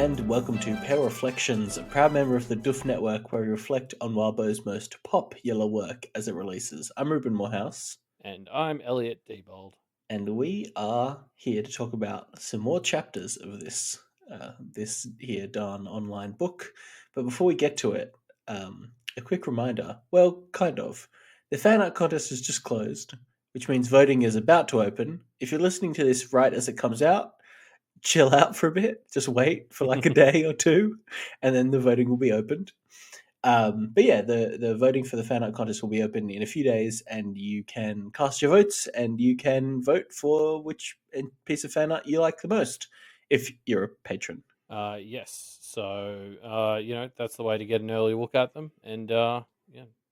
and welcome to Pair Reflections, a proud member of the Doof Network where we reflect on Wildbow's most popular work as it releases. I'm Ruben Morehouse. And I'm Elliot Diebold. And we are here to talk about some more chapters of this here Dawn online book. But before we get to it, a quick reminder, well, kind of. The fan art contest is just closed, which means voting is about to open. If you're listening to this right as it comes out, chill out for a bit, just wait for like a day or two, and then the voting will be opened. But yeah, the voting for the fan art contest will be open in a few days, and you can cast your votes, and you can vote for which piece of fan art you like the most if you're a patron. Yes, so that's the way to get an early look at them, and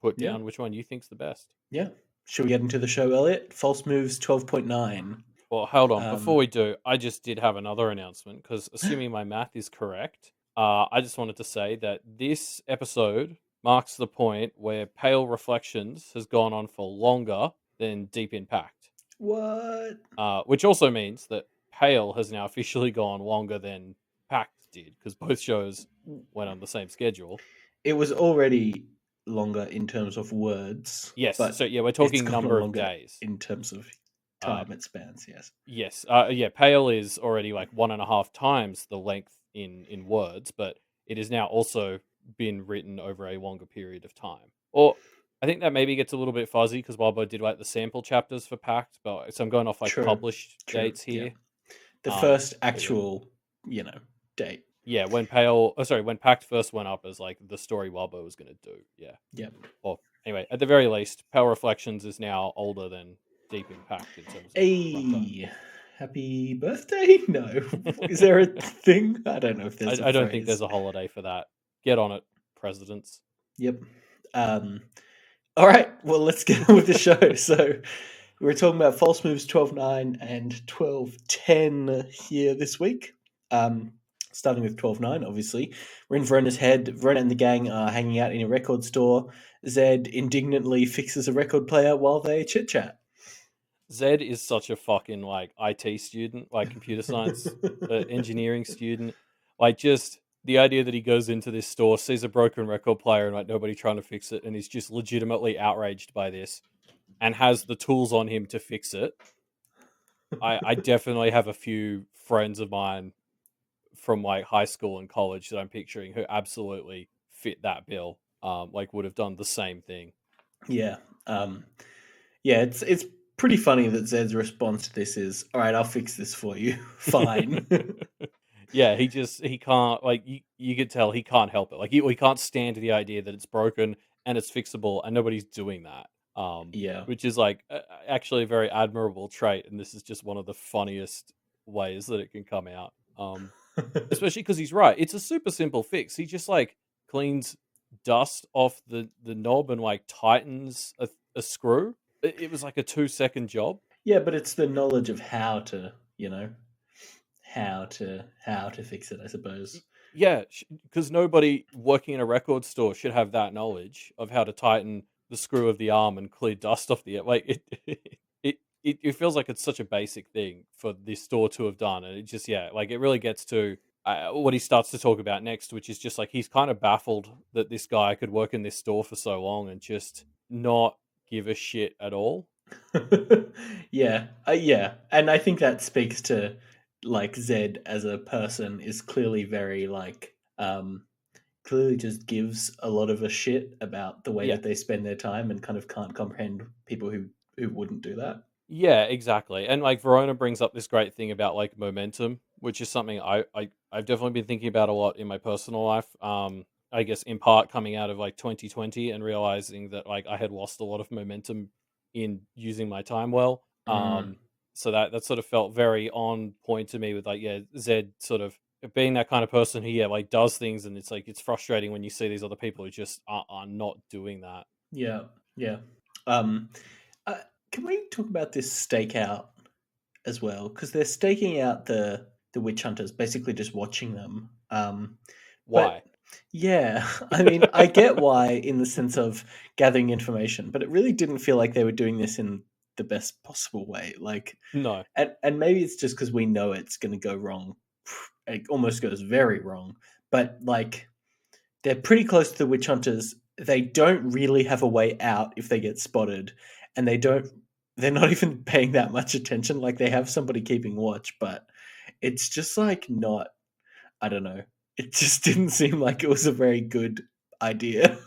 put Yeah. down which one you think's the best. Yeah. Should we get into the show, Elliot? False Moves 12.9. Well, hold on. Before we do, I just did have another announcement because, assuming my math is correct, I just wanted to say that this episode marks the point where Pale Reflections has gone on for longer than Deep Impact. What? Which also means that Pale has now officially gone longer than Pact did because both shows went on the same schedule. It was already longer in terms of words. Yes, but so yeah, we're it's talking gone number of longer days. in terms of time it spans. Yes. Yes, Pale is already like 1.5 times the length in words, but it has now also been written over a longer period of time. Or I think that maybe gets a little bit fuzzy because Wildbow did like the sample chapters for Pact, but so I'm going off like True. published dates Yeah. here. The first actual, date. Yeah, when Pact first went up as like the story Wildbow was going to do. Yeah. Yep. Well, anyway, at the very least, Pale Reflections is now older than Deep Impact in terms of runtime. Happy birthday? No. Is there a thing? I don't know if there's I don't think there's a holiday for that. Get on it, presidents. Yep. All right. Well, let's get on with the show. So we're talking about False Moves 12.9 and 12.10 here this week. Starting with 12.9, obviously. We're in Verona's head. Verona and the gang are hanging out in a record store. Zed indignantly fixes a record player while they chit-chat. Zed is such a fucking like IT student, like computer science engineering student. Like just the idea that he goes into this store, sees a broken record player and like nobody trying to fix it, and he's just legitimately outraged by this and has the tools on him to fix it. I definitely have a few friends of mine from like high school and college that I'm picturing who absolutely fit that bill. Like would have done the same thing. Yeah. It's pretty funny that Zed's response to this is, all right, I'll fix this for you. Fine. Yeah, he can't, like, you could tell he can't help it. Like, he can't stand the idea that it's broken and it's fixable and nobody's doing that. Yeah. Which is, like, actually a very admirable trait. And this is just one of the funniest ways that it can come out. Especially because he's right. It's a super simple fix. He just, like, cleans dust off the knob and, like, tightens a screw. It was, like, a 2-second job. Yeah, but it's the knowledge of how to, how to fix it, I suppose. Yeah, because nobody working in a record store should have that knowledge of how to tighten the screw of the arm and clear dust off the like it feels like it's such a basic thing for this store to have done, and it just like it really gets to what he starts to talk about next, which is just like he's kind of baffled that this guy could work in this store for so long and just not give a shit at all. Yeah, and I think that speaks to like Zed as a person is clearly very like clearly just gives a lot of a shit about the way that they spend their time and kind of can't comprehend people who wouldn't do that. Yeah, exactly. And like Verona brings up this great thing about like momentum, which is something I've definitely been thinking about a lot in my personal life. I guess in part coming out of like 2020 and realizing that like I had lost a lot of momentum in using my time well. So that sort of felt very on point to me with like Zed sort of being that kind of person who like does things, and it's like it's frustrating when you see these other people who just are not doing that. Yeah. Can we talk about this stakeout as well? Because they're staking out the witch hunters, basically just watching them. Why? Yeah, I mean, I get why in the sense of gathering information, but it really didn't feel like they were doing this in the best possible way. Like, No. and maybe it's just because we know it's going to go wrong it almost goes very wrong. But like they're pretty close to the witch hunters. They don't really have a way out if they get spotted, and they're not even paying that much attention. Like they have somebody keeping watch, but it's just like not, I don't know. It just didn't seem like it was a very good idea.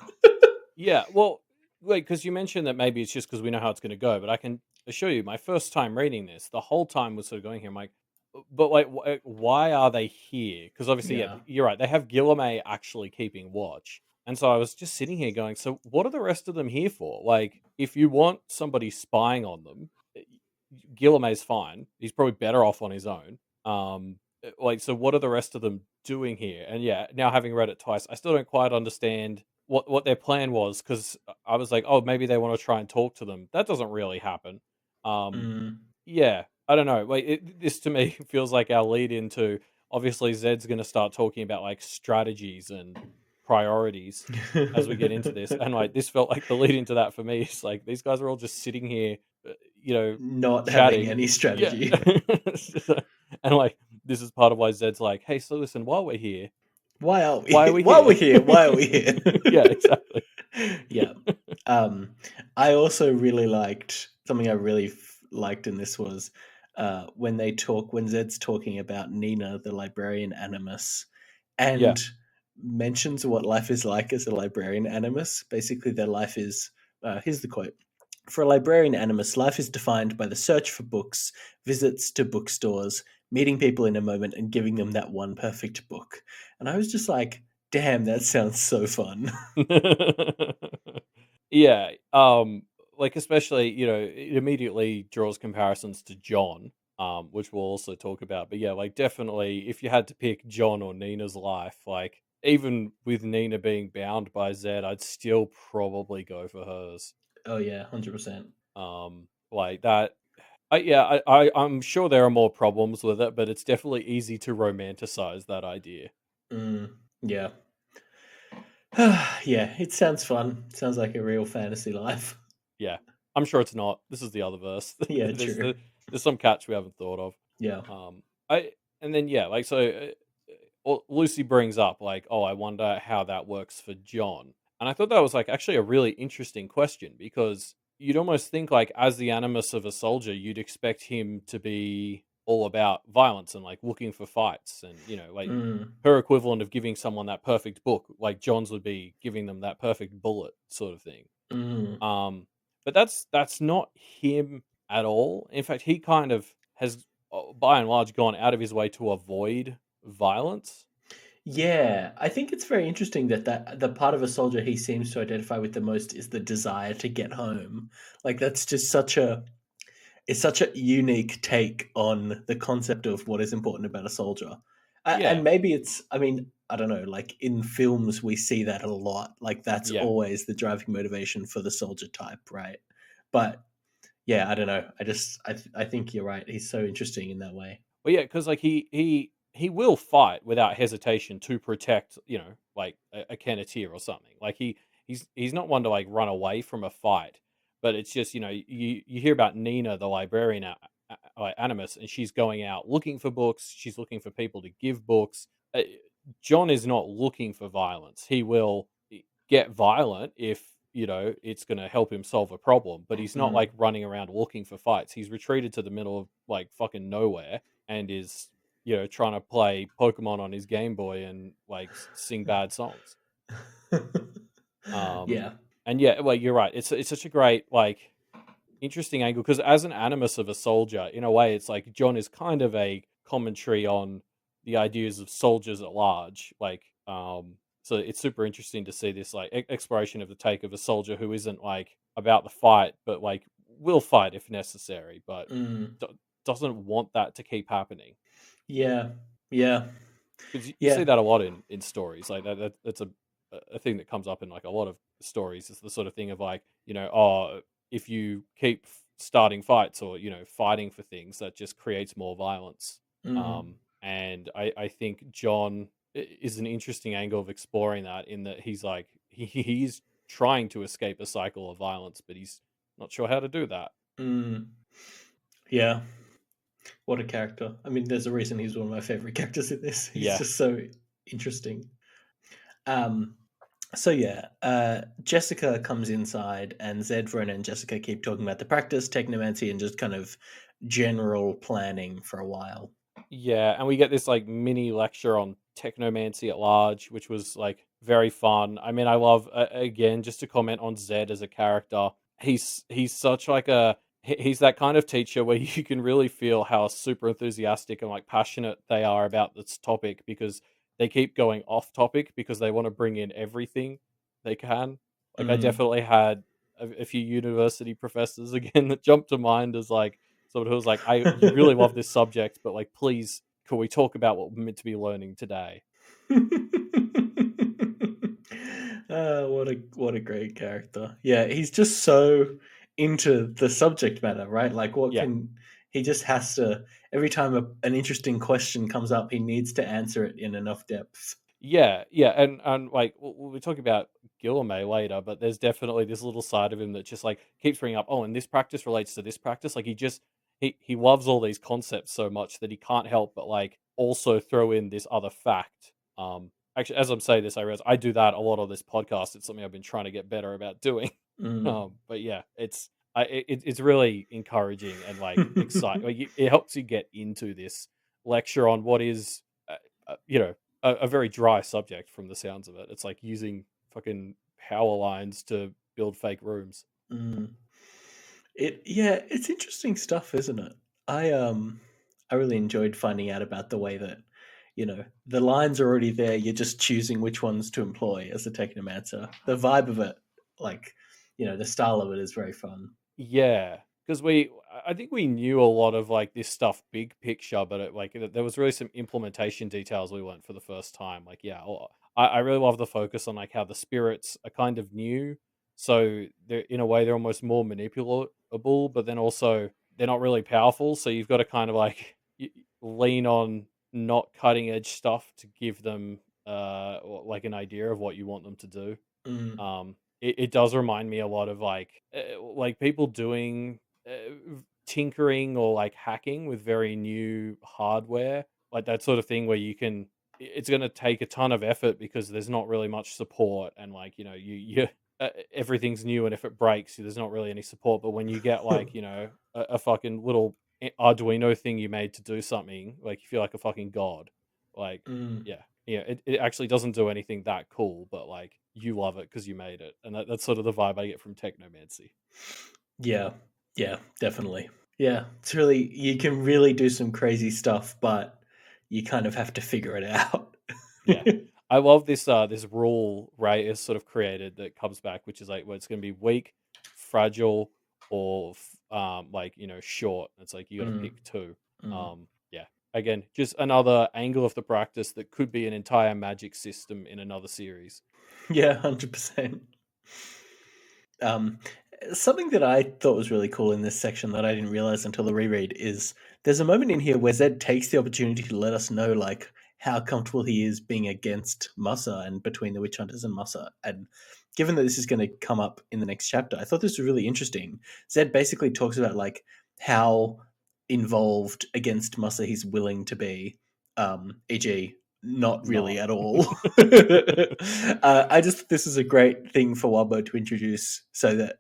Yeah, well, wait, because you mentioned that maybe it's just because we know how it's going to go, but I can assure you, my first time reading this, the whole time was sort of going here. I'm like, but like, why are they here? Because obviously, yeah, Yeah. you're right. They have Guillermo actually keeping watch, and so I was just sitting here going, so what are the rest of them here for? Like, if you want somebody spying on them, Guillermo's fine. He's probably better off on his own. Like, so what are the rest of them doing here? And yeah, now having read it twice, I still don't quite understand what their plan was because I was like, oh, maybe they want to try and talk to them. That doesn't really happen. Um, Mm. yeah, I don't know. Like, this to me feels like our lead into obviously Zed's going to start talking about like strategies and priorities as we get into this, and like this felt like the lead into that for me. It's like these guys are all just sitting here, you know, Not having chatting. any Yeah, strategy. and like this is part of why Zed's like, hey, so listen, while we're here, Why are why are we? we Why are we here? here? Why are we here? Yeah, exactly. Yeah. Um, I also really liked something I really liked in this was when Zed's talking about Nina, the librarian animus, Yeah. and mentions what life is like as a librarian animus. Basically, their life is here's the quote. For a librarian animus, life is defined by the search for books, visits to bookstores, meeting people in a moment, and giving them that one perfect book. And I was just like, damn, that sounds so fun. Yeah, like, especially, it immediately draws comparisons to John, which we'll also talk about, but yeah, like, definitely, if you had to pick John or Nina's life, like, even with Nina being bound by Zed, I'd still probably go for hers. Oh yeah, 100%. Like, that yeah, I'm sure there are more problems with it, but it's definitely easy to romanticize that idea. Yeah. Yeah, it sounds fun. Sounds like a real fantasy life. Yeah. I'm sure it's not. This is the other verse. Yeah, There's true. there's some catch we haven't thought of. Yeah. I and then yeah, like so Lucy brings up like, "Oh, I wonder how that works for John." And I thought that was like actually a really interesting question because you'd almost think like as the animus of a soldier, you'd expect him to be all about violence and like looking for fights and like Mm, her equivalent of giving someone that perfect book, like John's would be giving them that perfect bullet sort of thing. mm. Um, but that's not him at all. In fact, he kind of has, by and large, gone out of his way to avoid violence. Yeah, I think it's very interesting that the part of a soldier he seems to identify with the most is the desire to get home. Like that's just such a unique take on the concept of what is important about a soldier. And Yeah, maybe I mean, I don't know, like in films, we see that a lot. Like that's yeah. always the driving motivation for the soldier type, right? But yeah, I don't know. I think you're right. He's so interesting in that way. Well, yeah, because like he will fight without hesitation to protect, like a Kenneteer or something. Like he's not one to like run away from a fight, but it's just you hear about Nina, the librarian like Animus, and she's going out looking for books. She's looking for people to give books. John is not looking for violence. He will get violent if it's going to help him solve a problem, but he's not like Mm. running around looking for fights. He's retreated to the middle of like fucking nowhere and is trying to play Pokemon on his Game Boy and like sing bad songs. Um, Yeah. and yeah, well, you're right. It's such a great like interesting angle because as an animus of a soldier, in a way, it's like John is kind of a commentary on the ideas of soldiers at large. Like, so it's super interesting to see this like exploration of the take of a soldier who isn't like about the fight, but like will fight if necessary, but Mm. doesn't want that to keep happening. Yeah. Yeah. Because you see Yeah. that a lot in stories, like that's a thing that comes up in like a lot of stories. It's the sort of thing of like oh, if you keep starting fights or fighting for things, that just creates more violence. Mm. And I think John is an interesting angle of exploring that in that he's like he's trying to escape a cycle of violence, but he's not sure how to do that. Mm. Yeah. What a character. I mean, there's a reason he's one of my favorite characters in this. He's Yeah. just so interesting. Um, so yeah, Jessica comes inside, and Zed, Verona, and Jessica keep talking about the practice, technomancy, and just kind of general planning for a while. Yeah, and we get this like mini lecture on technomancy at large, which was like very fun. I mean, I love again just to comment on Zed as a character. He's such like he's that kind of teacher where you can really feel how super enthusiastic and like passionate they are about this topic because they keep going off topic because they want to bring in everything they can. Like I Mm. definitely had a few university professors again that jumped to mind as like someone who was like, "I you really love this subject, but like, please, can we talk about what we're meant to be learning today?" What a great character. Yeah, he's just so into the subject matter, right? Like, what Yeah, can he just has to every time an interesting question comes up, he needs to answer it in enough depth. yeah, and like we'll talk about Guillermo later, but there's definitely this little side of him that just like keeps bringing up, oh, and this practice relates to this practice. Like he loves all these concepts so much that he can't help but like also throw in this other fact. Actually, as I'm saying this, I realize I do that a lot on this podcast. It's something I've been trying to get better about doing. Mm. But yeah, it's really encouraging and like exciting. Like it helps you get into this lecture on what is, you know, a very dry subject from the sounds of it. It's like using fucking power lines to build fake rooms. Mm. It's interesting stuff, isn't it? I um I really enjoyed finding out about the way that, the lines are already there, you're just choosing which ones to employ as a technomancer. The vibe of it, like, the style of it is very fun. Yeah, because I think we knew a lot of like this stuff, big picture, but there was really some implementation details we learned for the first time. Like, yeah, I really love the focus on like how the spirits are kind of new, so they're in a way they're almost more manipulable, but then also they're not really powerful. So you've got to kind of like lean on not cutting edge stuff to give them like an idea of what you want them to do. Mm. It does remind me a lot of like people doing tinkering or like hacking with very new hardware, like that sort of thing where it's going to take a ton of effort because there's not really much support and like you everything's new and if it breaks there's not really any support. But when you get like a fucking little Arduino thing you made to do something, like you feel like a fucking god. Like Mm. yeah, it actually doesn't do anything that cool, but like you love it because you made it, and that's sort of the vibe I get from Technomancy. Yeah. Yeah, definitely. Yeah, it's really you can really do some crazy stuff, but you kind of have to figure it out. Yeah, I love this rule Ray is sort of created that comes back, which is like well, it's going to be weak, fragile, or like short. It's like you got to Mm. pick two. Mm. Yeah. Again, just another angle of the practice that could be an entire magic system in another series. Yeah, 100%. Um, Something that I thought was really cool in this section that I didn't realize until the reread is there's a moment in here where Zed takes the opportunity to let us know like how comfortable he is being against Musa and between the witch hunters and Musa. And given that this is going to come up in the next chapter, I thought this was really interesting. Zed basically talks about like how involved against Musa he's willing to be, e.g., not really Not. at all. I just this is a great thing for Wabo to introduce, so that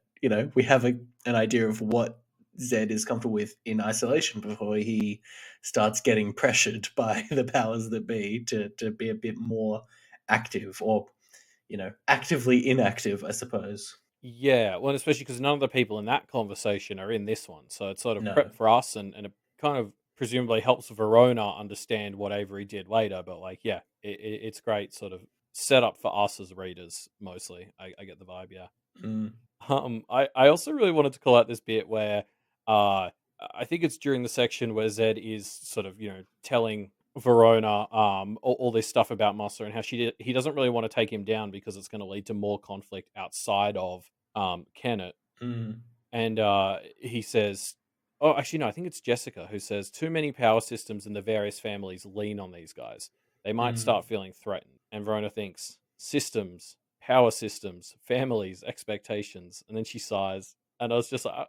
we have an idea of what Zed is comfortable with in isolation before he starts getting pressured by the powers that be to be a bit more active, or actively inactive, I suppose. Yeah, well, especially because none of the people in that conversation are in this one, so it's sort of No. prep for us, and it kind of presumably helps Verona understand what Avery did later. But like, yeah, it's great sort of setup for us as readers mostly. I get the vibe, yeah. Mm. I also really wanted to call out this bit where uh I think it's during the section where Zed is sort of telling Verona all this stuff about Mossa and how he doesn't really want to take him down because it's going to lead to more conflict outside of Kennet. Mm. And he says, oh, actually, no, I think it's Jessica who says, too many power systems in the various families lean on these guys. They might Mm. start feeling threatened. And Verona thinks, systems, power systems, families, expectations. And then she sighs. And I was just like,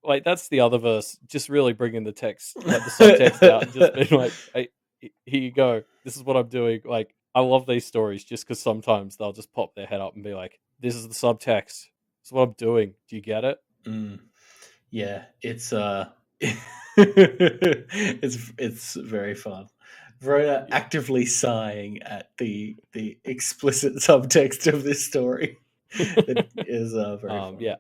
like that's the other verse, just really bringing the text, like the subtext out, and just being like, "Hey, here you go. This is what I'm doing." Like, I love these stories just because sometimes they'll just pop their head up and be like, "This is the subtext. This is what I'm doing. Do you get it?" Mm. Yeah, it's very fun. Verona Yeah. actively sighing at the explicit subtext of this story. It is very Yeah, funny.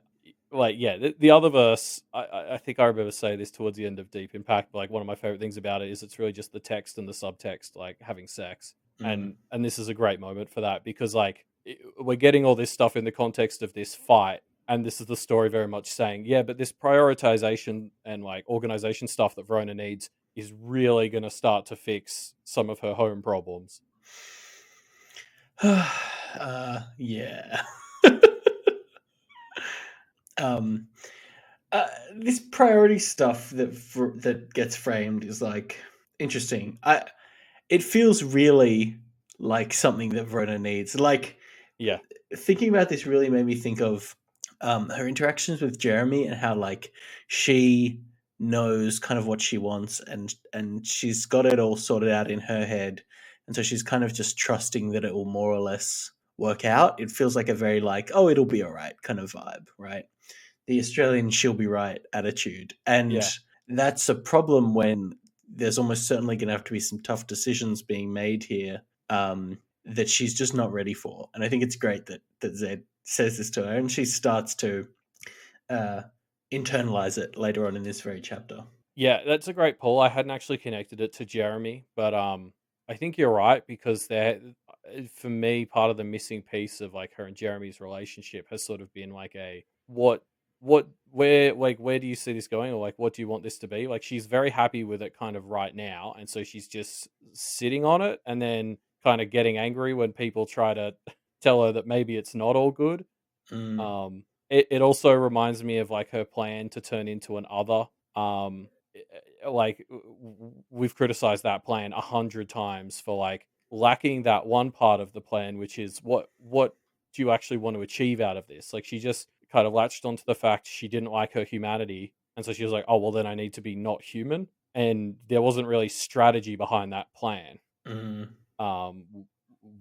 like yeah, the other verse, I think I remember saying this towards the end of Deep Impact. But like one of my favorite things about it is it's really just the text and the subtext, like having sex, Mm, and this is a great moment for that because like we're getting all this stuff in the context of this fight, and this is the story very much saying, yeah, but this prioritization and like organization stuff that Verona needs is really going to start to fix some of her home problems. yeah. um, this priority stuff that gets framed is like interesting. It feels really like something that Verona needs. Like Yeah, thinking about this really made me think of her interactions with Jeremy and how like she knows kind of what she wants and she's got it all sorted out in her head, and so she's kind of just trusting that it will more or less work out. It feels like a very like, oh, it'll be all right kind of vibe, right? The Australian she'll be right attitude. And yeah. that's a problem when there's almost certainly going to have to be some tough decisions being made here, that she's just not ready for. And I think it's great that Zed says this to her and she starts to uh, internalize it later on in this very chapter. Yeah, that's a great pull. I hadn't actually connected it to Jeremy, but I think you're right because there, for me, part of the missing piece of like her and Jeremy's relationship has sort of been like a where do you see this going, or like what do you want this to be? Like she's very happy with it kind of right now, and so she's just sitting on it, and then kind of getting angry when people try to tell her that maybe it's not all good. Mm, It also reminds me of like her plan to turn into an other. Um, like we've criticized that plan 100 times for like lacking that one part of the plan, which is what do you actually want to achieve out of this? Like she just kind of latched onto the fact she didn't like her humanity, and so she was like, oh well, then I need to be not human, and there wasn't really strategy behind that plan. mm, W-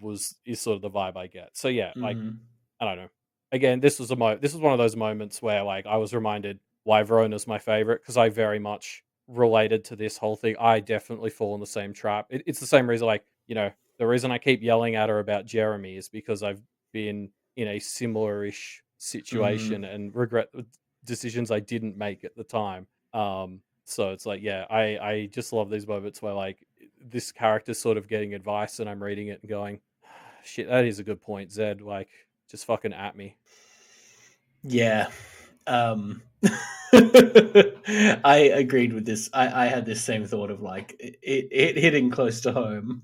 was is sort of the vibe I get. So yeah, like mm, I don't know. Again, this was one of those moments where like I was reminded why Verona's my favorite because I very much related to this whole thing. I definitely fall in the same trap. It's the same reason, like the reason I keep yelling at her about Jeremy is because I've been in a similar-ish situation mm. and regret the decisions I didn't make at the time. So it's like, yeah, I just love these moments where like this character's sort of getting advice and I'm reading it and going, shit, that is a good point, Zed. Like, just fucking at me. Yeah. Um, I agreed with this. I had this same thought of like it hitting close to home.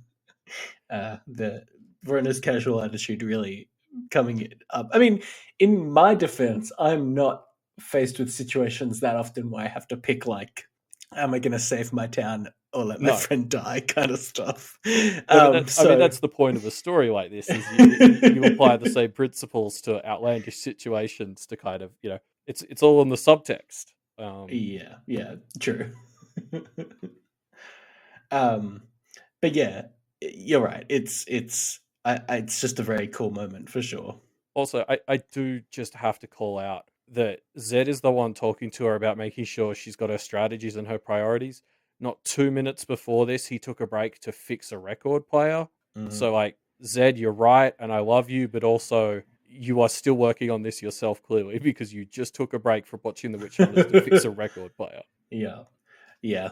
The Verona's casual attitude really coming up. I mean, in my defense, I'm not faced with situations that often where I have to pick like, am I going to save my town or let my No, friend die kind of stuff. no, but I mean, So that's the point of a story like this: is you apply the same principles to outlandish situations to kind of it's all in the subtext. yeah, yeah, true. um, but yeah, you're right. It's just a very cool moment for sure. Also, I do just have to call out that Zed is the one talking to her about making sure she's got her strategies and her priorities. Not 2 minutes before this, he took a break to fix a record player. Mm. So, like, Zed, you're right, and I love you, but also you are still working on this yourself, clearly, because you just took a break from watching The Witch Hunters to fix a record player. Yeah, yeah.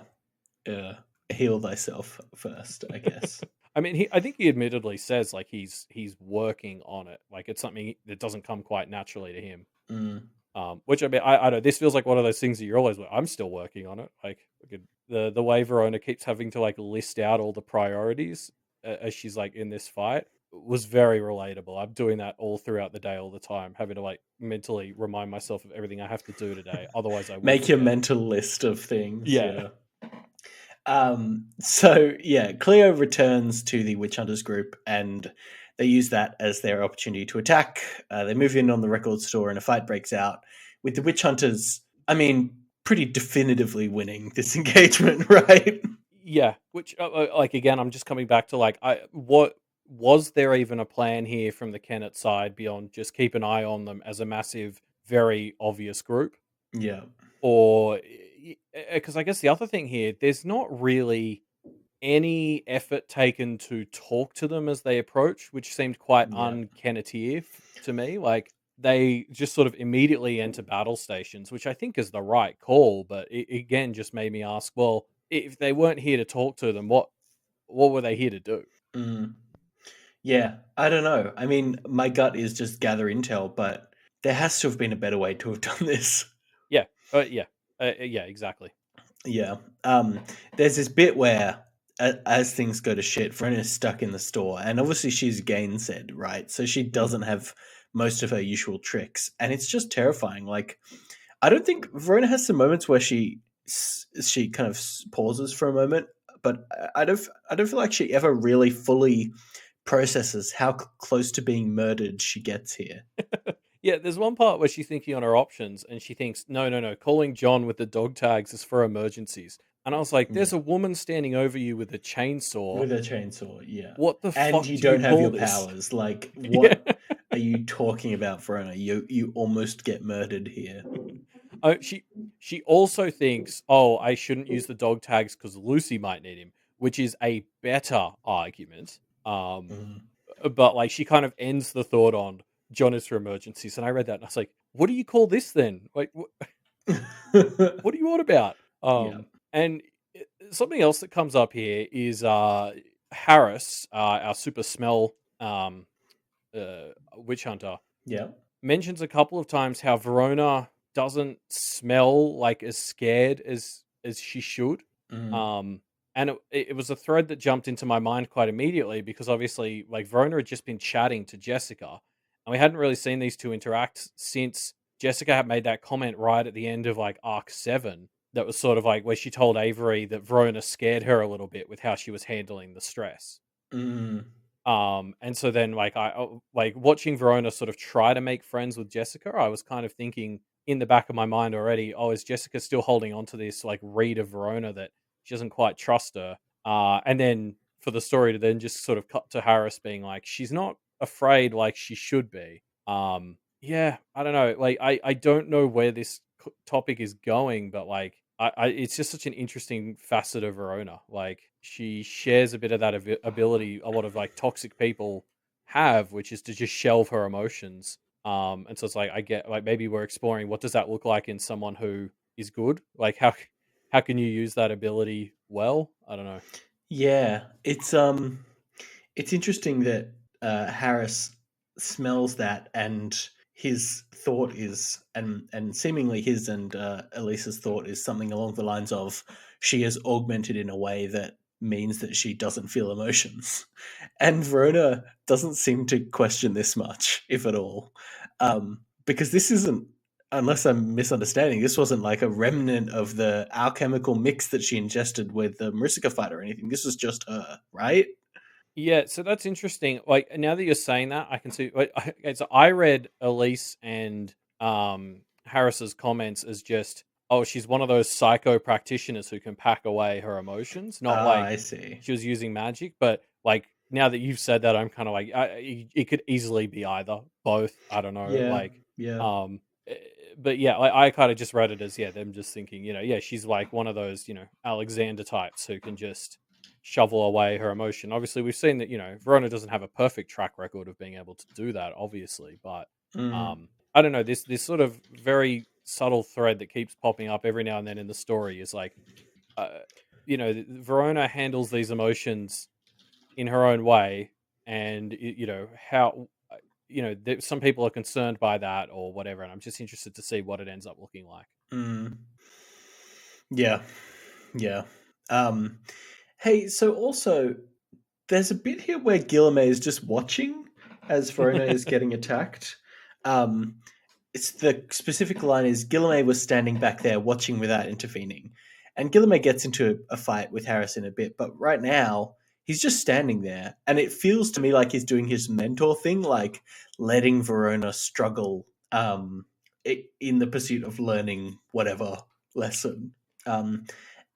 Uh, heal thyself first, I guess. I mean, I think he admittedly says like he's working on it. Like it's something that doesn't come quite naturally to him. Mm, Which I mean, I don't. This feels like one of those things that you're always. I'm still working on it. Like the way Verona keeps having to like list out all the priorities as she's like in this fight was very relatable. I'm doing that all throughout the day, all the time, having to like mentally remind myself of everything I have to do today. Otherwise, I will make your forget. mental list of things. Yeah, Yeah. So yeah, Cleo returns to the witch hunters group, and they use that as their opportunity to attack. They move in on the record store, and a fight breaks out with the witch hunters. I mean, pretty definitively winning this engagement, right? Yeah, which, like, again, I'm just coming back to, like, I what was there even a plan here from the Kennet side beyond just keep an eye on them as a massive, very obvious group? Yeah. Or, because I guess the other thing here, there's not really any effort taken to talk to them as they approach, which seemed quite Yeah. un-Kenneteer to me. Like, they just sort of immediately enter battle stations, which I think is the right call, but it again just made me ask, well, if they weren't here to talk to them, what were they here to do? Mm. Yeah, I don't know. I mean, my gut is just gather intel, but there has to have been a better way to have done this. Yeah, yeah, yeah, exactly. Yeah. Um, there's this bit where, as things go to shit, Verona's stuck in the store, and obviously she's gainsaid, right? So she Mm. doesn't have most of her usual tricks, and it's just terrifying. Like, I don't think Verona has some moments where she kind of pauses for a moment, but I don't feel like she ever really fully processes how close to being murdered she gets here. Yeah, there's one part where she's thinking on her options, and she thinks, no, no, no, calling John with the dog tags is for emergencies. And I was like, Yeah, there's a woman standing over you with a chainsaw. with a chainsaw. Yeah, What the and fuck you do you don't have call your this? powers. Like, Yeah. what are you talking about, Verona? You almost get murdered here. Oh, she also thinks, oh, I shouldn't use the dog tags because Lucy might need him, which is a better argument. Um, Mm. but like she kind of ends the thought on John is for emergencies, and I read that and I was like, what do you call this then? Like, what are you on about? Yeah, And something else that comes up here is Harris, our super smell witch hunter, yeah, mentions a couple of times how Verona doesn't smell like as scared as she should. mm, Um, and it was a thread that jumped into my mind quite immediately because obviously, like Verona had just been chatting to Jessica, and we hadn't really seen these two interact since Jessica had made that comment right at the end of like arc 7. That was sort of like where she told Avery that Verona scared her a little bit with how she was handling the stress. mm, And so then like like watching Verona sort of try to make friends with Jessica, I was kind of thinking in the back of my mind already, oh, is Jessica still holding on to this like read of Verona that she doesn't quite trust her? And then for the story to then just sort of cut to Harris being like, she's not afraid like she should be. Yeah, I don't know. Like I don't know where this topic is going, but like it's just such an interesting facet of Verona. Like she shares a bit of that ability a lot of like toxic people have, which is to just shelve her emotions. And so it's like I get like maybe we're exploring what does that look like in someone who is good. Like how can you use that ability well? I don't know. yeah. It's interesting that Harris smells that, and his thought is, and seemingly his and Elisa's thought is something along the lines of, she is augmented in a way that means that she doesn't feel emotions, and Verona doesn't seem to question this much, if at all, because this isn't. Unless I'm misunderstanding, this wasn't like a remnant of the alchemical mix that she ingested with the Marisica fight or anything. This was just her, right? Yeah, so that's interesting. Like now that you're saying that, I can see. Like, okay, so I read Elise and Harris's comments as just, oh, she's one of those psycho practitioners who can pack away her emotions, not Ah, like I see. she was using magic. But like now that you've said that, I'm kind of like, it could easily be either, both. I don't know. Yeah, Like, yeah. um, eh, but yeah, I kind of just read it as them just thinking, yeah, she's like one of those, Alexander types who can just shovel away her emotion. Obviously, we've seen that, Verona doesn't have a perfect track record of being able to do that, obviously, but Mm, I don't know, this sort of very subtle thread that keeps popping up every now and then in the story is like uh, Verona handles these emotions in her own way, and how some people are concerned by that or whatever, and I'm just interested to see what it ends up looking like. mm. Yeah, yeah. Um, hey, so also, there's a bit here where Guillermet is just watching as Verona is getting attacked. Um, it's the specific line is Guillermet was standing back there watching without intervening. And Guillermet gets into a fight with Harris in a bit, but right now he's just standing there. And it feels to me like he's doing his mentor thing, like letting Verona struggle in the pursuit of learning whatever lesson. Um,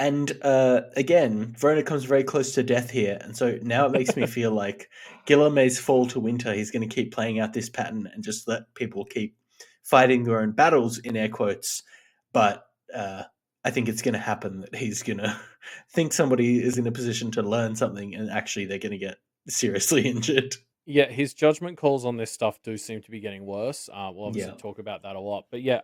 and again, Verona comes very close to death here, and so now it makes me feel like Guillerme's fall to winter. He's going to keep playing out this pattern and just let people keep fighting their own battles in air quotes. But I think it's going to happen that he's going to think somebody is in a position to learn something, and actually they're going to get seriously injured. Yeah, his judgment calls on this stuff do seem to be getting worse. We'll obviously Yeah. talk about that a lot, but yeah,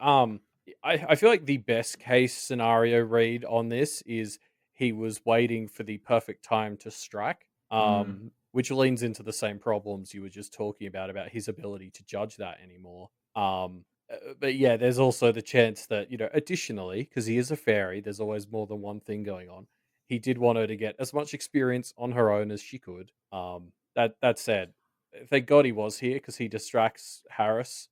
I feel like the best case scenario read on this is he was waiting for the perfect time to strike, Mm. which leans into the same problems you were just talking about his ability to judge that anymore. But yeah, there's also the chance that, additionally, because he is a fairy, there's always more than one thing going on. He did want her to get as much experience on her own as she could. That said, thank God he was here because he distracts Harris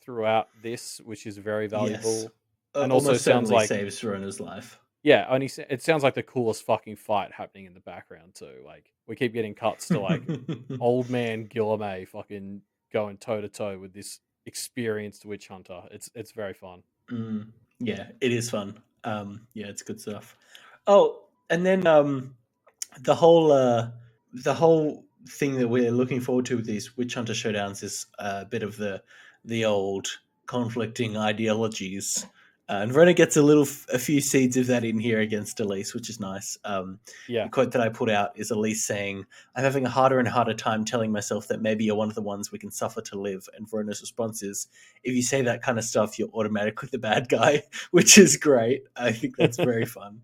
throughout this, which is very Yes. valuable, and also Almost sounds certainly like saves Verona's life. yeah, and it sounds like the coolest fucking fight happening in the background too. Like we keep getting cuts to like old man Guillerme fucking going toe to toe with this experienced witch hunter. It's very fun. Mm, yeah, it is fun. Yeah, it's good stuff. Oh, and then the whole thing that we're looking forward to with these witch hunter showdowns is a bit of the old conflicting ideologies. And Verona gets a few seeds of that in here against Elise, which is nice. The Yeah. quote that I put out is Elise saying, "I'm having a harder and harder time telling myself that maybe you're one of the ones we can suffer to live." And Verona's response is, "If you say that kind of stuff, you're automatically the bad guy," which is great. I think that's very fun.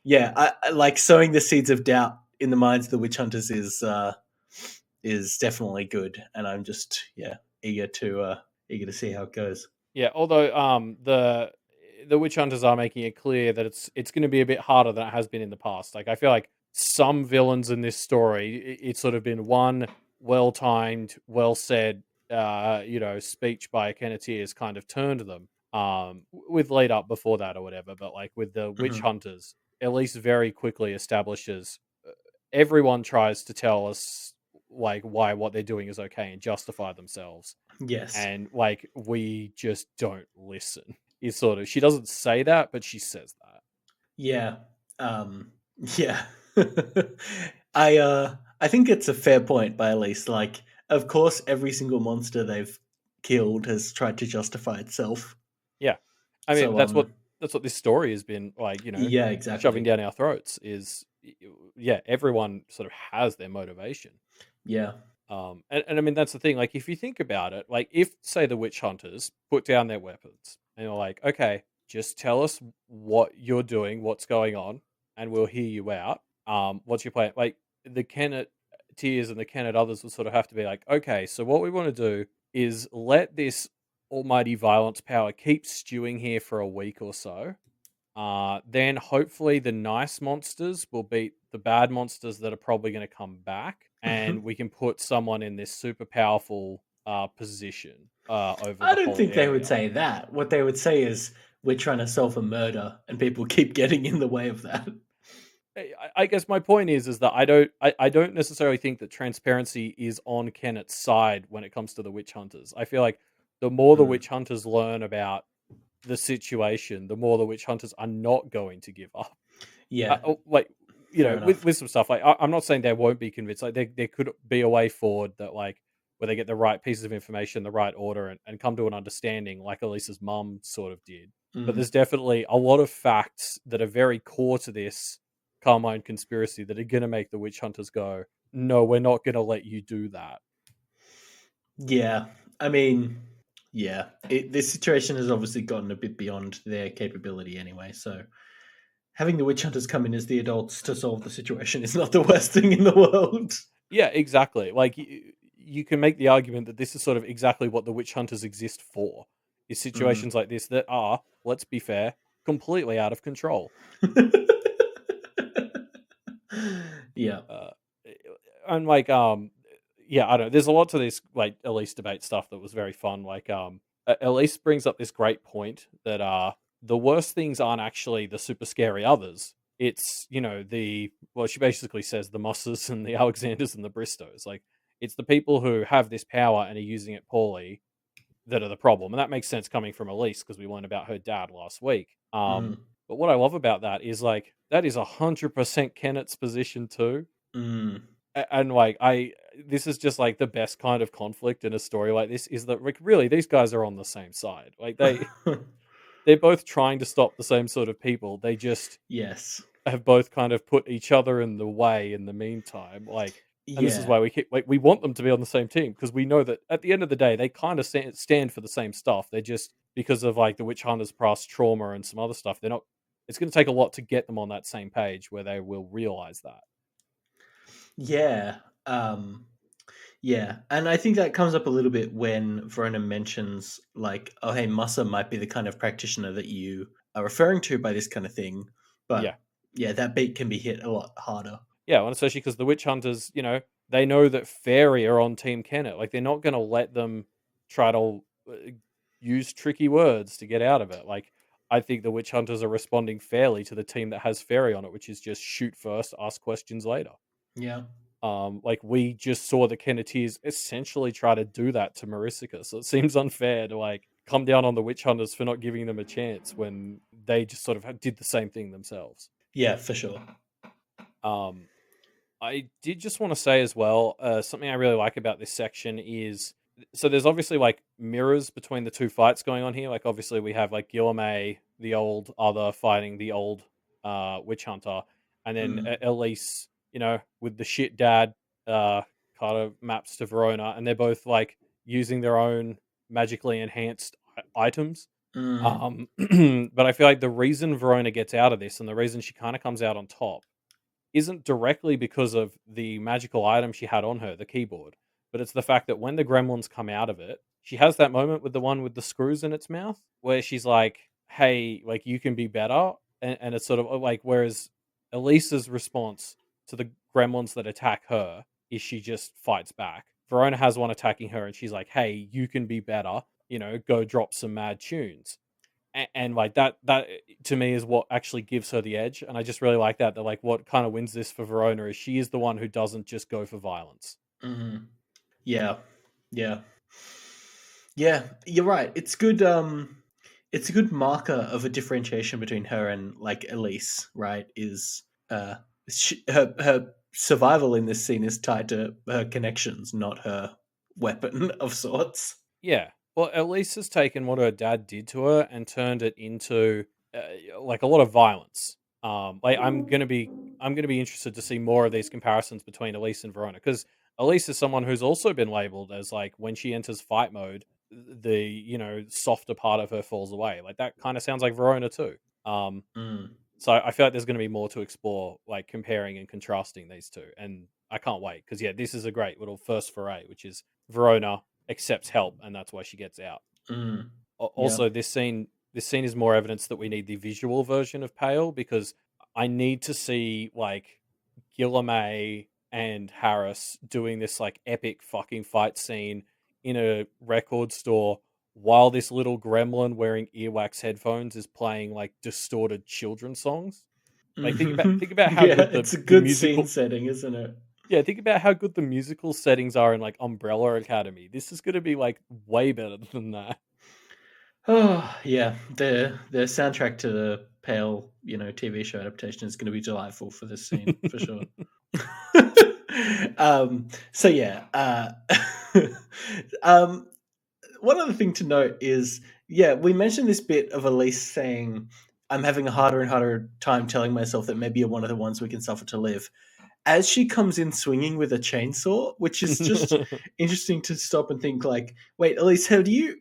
Yeah, I like sowing the seeds of doubt in the minds of the witch hunters is definitely good, and I'm just eager eager to see how it goes. Yeah, although the witch hunters are making it clear that it's going to be a bit harder than it has been in the past. Like I feel like some villains in this story, it's sort of been one well timed, well said, speech by Kenneteers kind of turned them. With lead up before that or whatever, but like with the witch Hmm. hunters, at least very quickly establishes everyone tries to tell us like why what they're doing is okay and justify themselves, Yes. and like we just don't listen. Is sort of she doesn't say that, but she says that. Yeah. Yeah. I think it's a fair point by Elise. Like, of course, every single monster they've killed has tried to justify itself. Yeah, I mean So that's what this story has been like. yeah, Shoving exactly. down our throats is yeah. Everyone sort of has their motivation. Yeah. And I mean that's the thing. Like if you think about it, like if say the witch hunters put down their weapons and you're like, okay, just tell us what you're doing, what's going on, and we'll hear you out. What's your plan? Like the Kennet Tears and the Kennet others will sort of have to be like, okay, so what we want to do is let this almighty violence power keep stewing here for a week or so. Then hopefully the nice monsters will beat the bad monsters that are probably going to come back, and we can put someone in this super powerful position over I the don't whole think they would area. say that. What they would say is, we're trying to solve a murder, and people keep getting in the way of that. I guess my point is that I don't necessarily think that transparency is on Kenneth's side when it comes to the witch hunters. I feel like the more the Mm, witch hunters learn about the situation, the more the witch hunters are not going to give up. yeah, Like fair with enough. some stuff, like I'm not saying they won't be convinced. Like there could be a way forward that like where they get the right pieces of information, the right order, and come to an understanding, like Elisa's mum sort of did. But Mm, there's definitely a lot of facts that are very core to this Carmine conspiracy that are going to make the witch hunters go, "No, we're not going to let you do that." yeah, I mean, yeah, this situation has obviously gotten a bit beyond their capability anyway. So having the witch hunters come in as the adults to solve the situation is not the worst thing in the world. Yeah, exactly. Like you can make the argument that this is sort of exactly what the witch hunters exist for. Is Mm. situations like this that are, let's be fair, completely out of control. Yeah. Uh, and like, yeah, I don't know. There's a lot to this like Elise debate stuff that was very fun. Like, Elise brings up this great point that the worst things aren't actually the super scary others. It's the well, she basically says the Mosses and the Alexanders and the Bristows. Like, it's the people who have this power and are using it poorly that are the problem, and that makes sense coming from Elise because we learned about her dad last week. Mm, But what I love about that is like that is 100% Kennett's position too, mm. and like this is just like the best kind of conflict in a story like this is that like really these guys are on the same side. Like they're both trying to stop the same sort of people. They just Yes. have both kind of put each other in the way in the meantime. Like, and this is Yeah. why we keep like we want them to be on the same team because we know that at the end of the day they kind of stand for the same stuff. They're just because of like the witch hunters past trauma and some other stuff. They're not. It's going to take a lot to get them on that same page where they will realize that. Yeah. Um, yeah. And I think that comes up a little bit when Verona mentions, like, oh, hey, Musa might be the kind of practitioner that you are referring to by this kind of thing. Yeah, But yeah, that beat can be hit a lot harder. yeah, and especially because the witch hunters, they know that Fairy are on Team Kennett. Like they're not going to let them try to use tricky words to get out of it. Like I think the witch hunters are responding fairly to the team that has Fairy on it, which is just shoot first, ask questions later. Yeah. Like we just saw the Kenneteers essentially try to do that to Marisica, so it seems unfair to like come down on the witch hunters for not giving them a chance when they just sort of did the same thing themselves. Yeah, for sure. Um, I did just want to say as well, something I really like about this section is so there's obviously like mirrors between the two fights going on here. Like obviously we have like Guillerme, the old other fighting the old witch hunter, and then Mm, Elise, with the shit dad kind of maps to Verona, and they're both like using their own magically enhanced items. mm, But I feel like the reason Verona gets out of this and the reason she kind of comes out on top isn't directly because of the magical item she had on her, the keyboard, but it's the fact that when the gremlins come out of it, she has that moment with the one with the screws in its mouth where she's like, "Hey, like you can be better," and it's sort of like whereas Elisa's response to the gremlins that attack her is she just fights back. Verona has one attacking her, and she's like, "Hey, you can be better. Go drop some mad tunes." And like that to me is what actually gives her the edge, and I just really like that like what kind of wins this for Verona is she is the one who doesn't just go for violence. mm. Yeah. Yeah. Yeah, you're right. It's a good marker of a differentiation between her and like Elise, right? Is her survival in this scene is tied to her connections, not her weapon of sorts. Yeah, well, Elise has taken what her dad did to her and turned it into like a lot of violence. Like I'm gonna be interested to see more of these comparisons between Elise and Verona because Elise is someone who's also been labeled as like when she enters fight mode, the softer part of her falls away. Like that kind of sounds like Verona too. Um, Mm, so I feel like there's going to be more to explore, like comparing and contrasting these two, and I can't wait because yeah, this is a great little first foray, which is Verona accepts help, and that's why she gets out. mm, yeah. Also, this scene is more evidence that we need the visual version of Pale because I need to see like Guillerme and Harris doing this like epic fucking fight scene in a record store while this little gremlin wearing earwax headphones is playing like distorted children's songs. Like Mhm. think about how Yeah, good it's a the good scene musical setting, isn't it? yeah, think about how good the musical settings are in like Umbrella Academy. This is gonna be like way better than that. Oh, yeah. The soundtrack to the Pale, TV show adaptation is going to be delightful for this scene for sure. So yeah. Um, One other thing to note is, yeah, we mentioned this bit of Elise saying, "I'm having a harder and harder time telling myself that maybe you're one of the ones we can suffer to live." As she comes in swinging with a chainsaw, which is just interesting to stop and think, like, wait, Elise, how do you?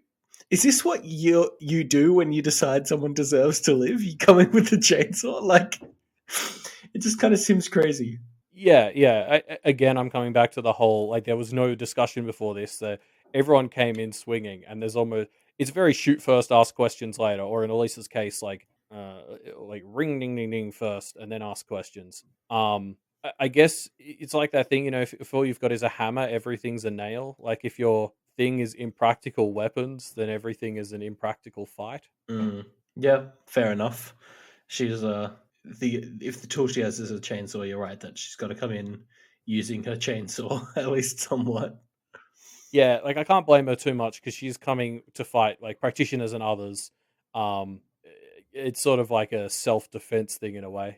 Is this what you do when you decide someone deserves to live? You come in with a chainsaw, like it just kind of seems crazy. Yeah, yeah. Again, I'm coming back to the whole like there was no discussion before this. Everyone came in swinging, and there's almost it's very shoot first, ask questions later, or in Elisa's case, like ring ding ding ding first, and then ask questions. I guess it's like that thing, if all you've got is a hammer, everything's a nail. Like if your thing is impractical weapons, then everything is an impractical fight. Mm, yeah, fair enough. She's the if the tool she has is a chainsaw, you're right that she's got to come in using her chainsaw at least somewhat. Yeah, like, I can't blame her too much because she's coming to fight, like, practitioners and others. I it's sort of like a self-defense thing in a way,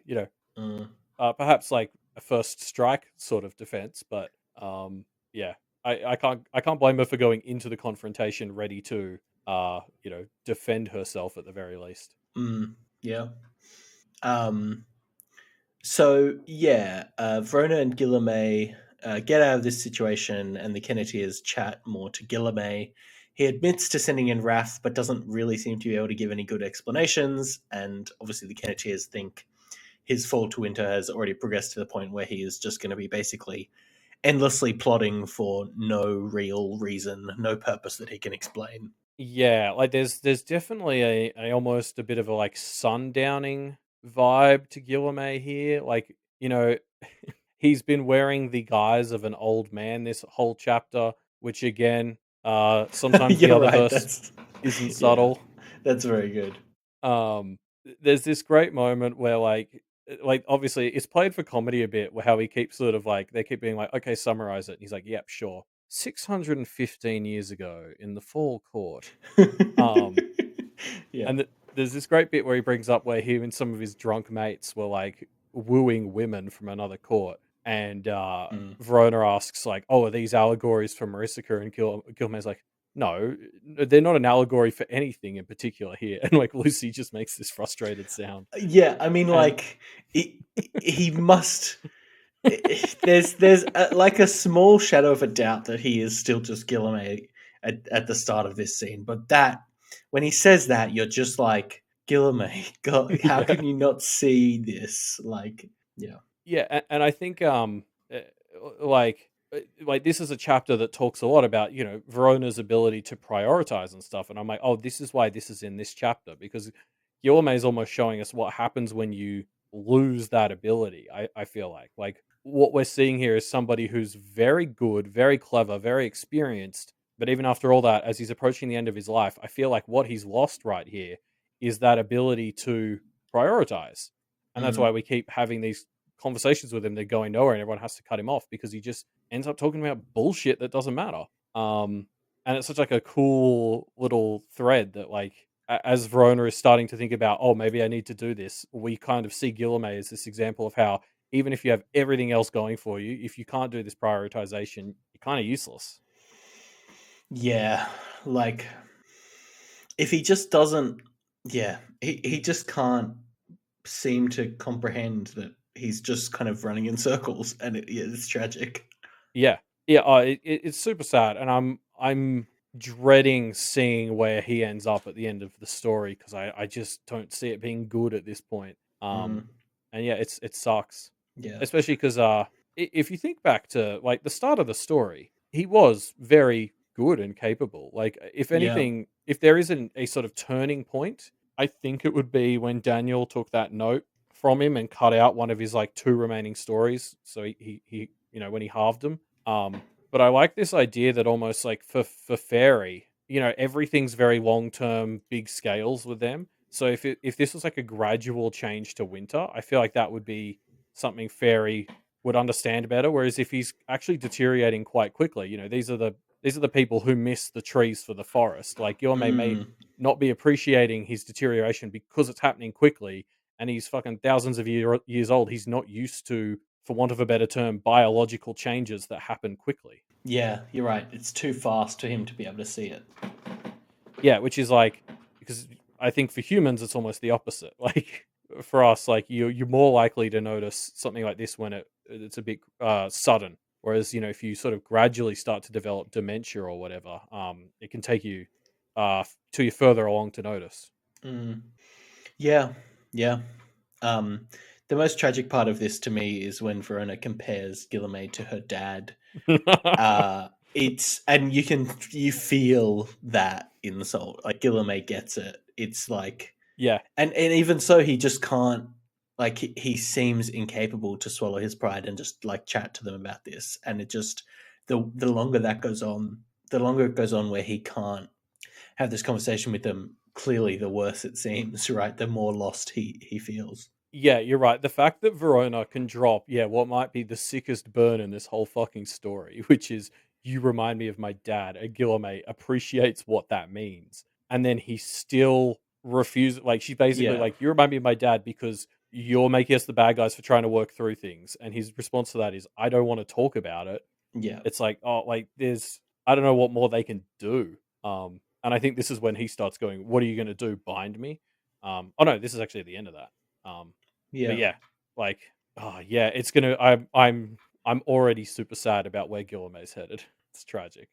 Mm, perhaps, like, a first strike sort of defense, but, yeah, I can't blame her for going into the confrontation ready to, defend herself at the very least. yeah. Um, so yeah, Verona and Guillerme get out of this situation, and the Kenneteers chat more to Guillerme. He admits to sending in Wrath, but doesn't really seem to be able to give any good explanations. And obviously, the Kenneteers think his fall to winter has already progressed to the point where he is just going to be basically endlessly plotting for no real reason, no purpose that he can explain. Yeah, like, there's definitely a almost a bit of a, like, sundowning vibe to Guillerme here, like, he's been wearing the guise of an old man this whole chapter, which again, sometimes the You're other right. verse That's isn't yeah, subtle. that's very good. There's this great moment where like obviously it's played for comedy a bit, where how he keeps sort of like they keep being like, okay, summarize it. And he's like, yep, sure. 615 years ago in the fall court. Um, Yeah. and there's this great bit where he brings up where him and some of his drunk mates were like wooing women from another court. And Mm. Verona asks, like, oh, are these allegories for Marissa? And Gilman's like, no, they're not an allegory for anything in particular here. And like Lucy just makes this frustrated sound. Yeah, I mean, And like he must. There's like a small shadow of a doubt that he is still just Guillaume at the start of this scene, but that when he says that, you're just like Guillaume. God, how yeah. can you not see this? Like, yeah. Yeah, and I think uh, like this is a chapter that talks a lot about Verona's ability to prioritize and stuff, and I'm like, oh, this is why this is in this chapter because Guillaume is almost showing us what happens when you lose that ability. I feel like what we're seeing here is somebody who's very good, very clever, very experienced, but even after all that, as he's approaching the end of his life, I feel like what he's lost right here is that ability to prioritize. And that's why Mm. we keep having these conversations with him. They're going nowhere, and everyone has to cut him off because he just ends up talking about bullshit that doesn't matter. Um, and it's such like a cool little thread that like as Verona is starting to think about, oh, maybe I need to do this. We kind of see Guillerme as this example of how even if you have everything else going for you, if you can't do this prioritization, you're kind of useless. Yeah, like if he just doesn't, yeah, he just can't seem to comprehend that he's just kind of running in circles, and yeah, it's tragic. Yeah, yeah. It's super sad, and I'm dreading seeing where he ends up at the end of the story because I just don't see it being good at this point. Mm, And yeah, it sucks, yeah, especially because if you think back to like the start of the story, he was very good and capable. Like if yeah, anything, if there isn't a sort of turning point, I think it would be when Daniel took that note from him and cut out one of his like two remaining stories. So he when he halved them. But I like this idea that almost like for Fairy, everything's very long term, big scales with them. So if this was like a gradual change to winter, I feel like that would be something Fairy would understand better. Whereas if he's actually deteriorating quite quickly, these are the people who miss the trees for the forest. Like Yorme may mm, not be appreciating his deterioration because it's happening quickly, and he's fucking thousands of years old. He's not used to, for want of a better term, biological changes that happen quickly. yeah. You're right. It's too fast for him to be able to see it. Yeah, which is like because I think for humans it's almost the opposite. Like for us, like you're more likely to notice something like this when it's a bit sudden. Whereas if you sort of gradually start to develop dementia or whatever, it can take you till you're further along to notice. Mm. Yeah, yeah. Um, the most tragic part of this to me is when Verona compares Guillaume to her dad. It's and you feel that insult. Like Guillaume gets it. It's like Yeah, and even so, he just can't. Like he seems incapable to swallow his pride and just like chat to them about this. And it just the longer that goes on, the longer it goes on where he can't have this conversation with them. Clearly, the worse it seems. Right, the more lost he feels. yeah, you're right. The fact that Verona can drop, yeah, what might be the sickest burn in this whole fucking story, which is "You remind me of my dad," and Guillermo appreciates what that means, and then he still refuses. Like, she's basically Yeah. like, "You remind me of my dad because you're making us the bad guys for trying to work through things," and his response to that is, "I don't wanna talk about it." Yeah. It's like, oh, like, there's I don't know what more they can do, and I think this is when he starts going, "What are you gonna do, bind me?" Oh, no, this is actually at the end of that, but Yeah. yeah, like, oh, yeah, it's gonna I'm already super sad about where Guillermo's headed. It's tragic.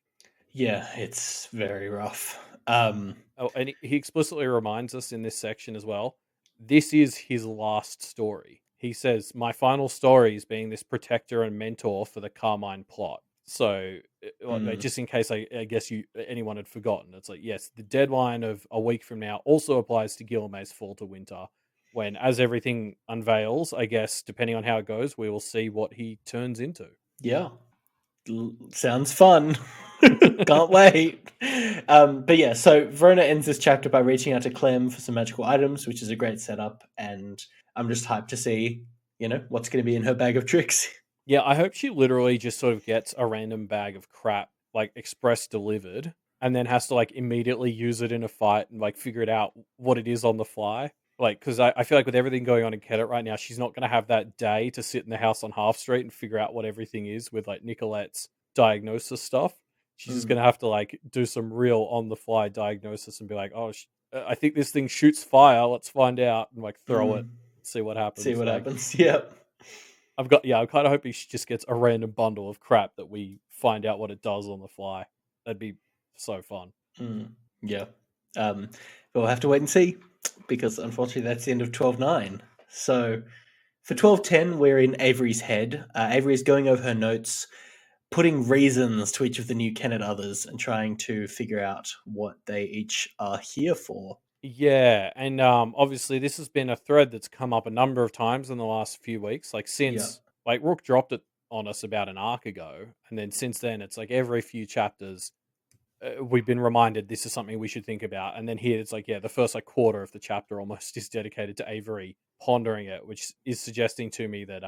Yeah, it's very rough. Oh, and he explicitly reminds us in this section as well, this is his last story. He says, "My final story is being this protector and mentor for the Carmine plot." So, like, mm, just in case I guess anyone had forgotten, it's like, yes, the deadline of a week from now also applies to Guillermo's Fall to Winter, when, as everything unveils, I guess, depending on how it goes, we will see what he turns into. yeah, sounds fun. Can't wait. But yeah, so Verona ends this chapter by reaching out to Clem for some magical items, which is a great setup, and I'm just hyped to see, what's going to be in her bag of tricks. Yeah, I hope she literally just sort of gets a random bag of crap, like, express delivered, and then has to, like, immediately use it in a fight and, like, figure it out what it is on the fly. Like, because I feel like with everything going on in Kennet right now, she's not gonna have that day to sit in the house on Half Street and figure out what everything is with, like, Nicolette's diagnosis stuff. She's just Mm, gonna have to, like, do some real on the fly diagnosis and be like, "Oh, I think this thing shoots fire, let's find out," and, like, throw it, mm. see what See happens, what like happens. Yep. I'm kinda hoping she just gets a random bundle of crap that we find out what it does on the fly. That'd be so fun. Mm, yeah. But we'll have to wait and see because unfortunately that's the end of 12.9. So for 12.10, we're in Avery's head. Avery is going over her notes, putting reasons to each of the new Kennet others and trying to figure out what they each are here for. Yeah, and, obviously, this has been a thread that's come up a number of times in the last few weeks, like, Yeah. since like, Rook dropped it on us about an arc ago, and then since then, it's like every few chapters, we've been reminded this is something we should think about, and then here it's like, yeah, the first, like, quarter of the chapter almost is dedicated to Avery pondering it, which is suggesting to me that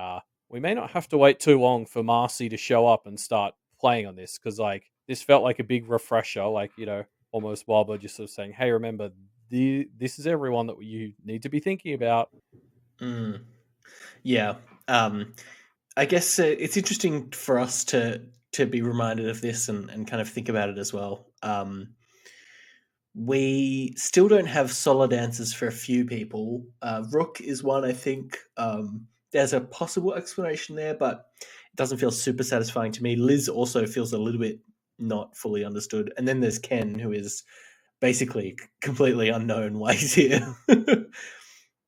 we may not have to wait too long for Marcy to show up and start playing on this, because, like, this felt like a big refresher, like, almost Wildbird just sort of saying, "Hey, remember, this is everyone that you need to be thinking about." Mm, yeah. Um, I guess it's interesting for us to be reminded of this and kind of think about it as well. We still don't have solid answers for a few people. Rook is one, I think. There's a possible explanation there, but it doesn't feel super satisfying to me. Liz also feels a little bit not fully understood. And then there's Ken, who is basically completely unknown why he's here.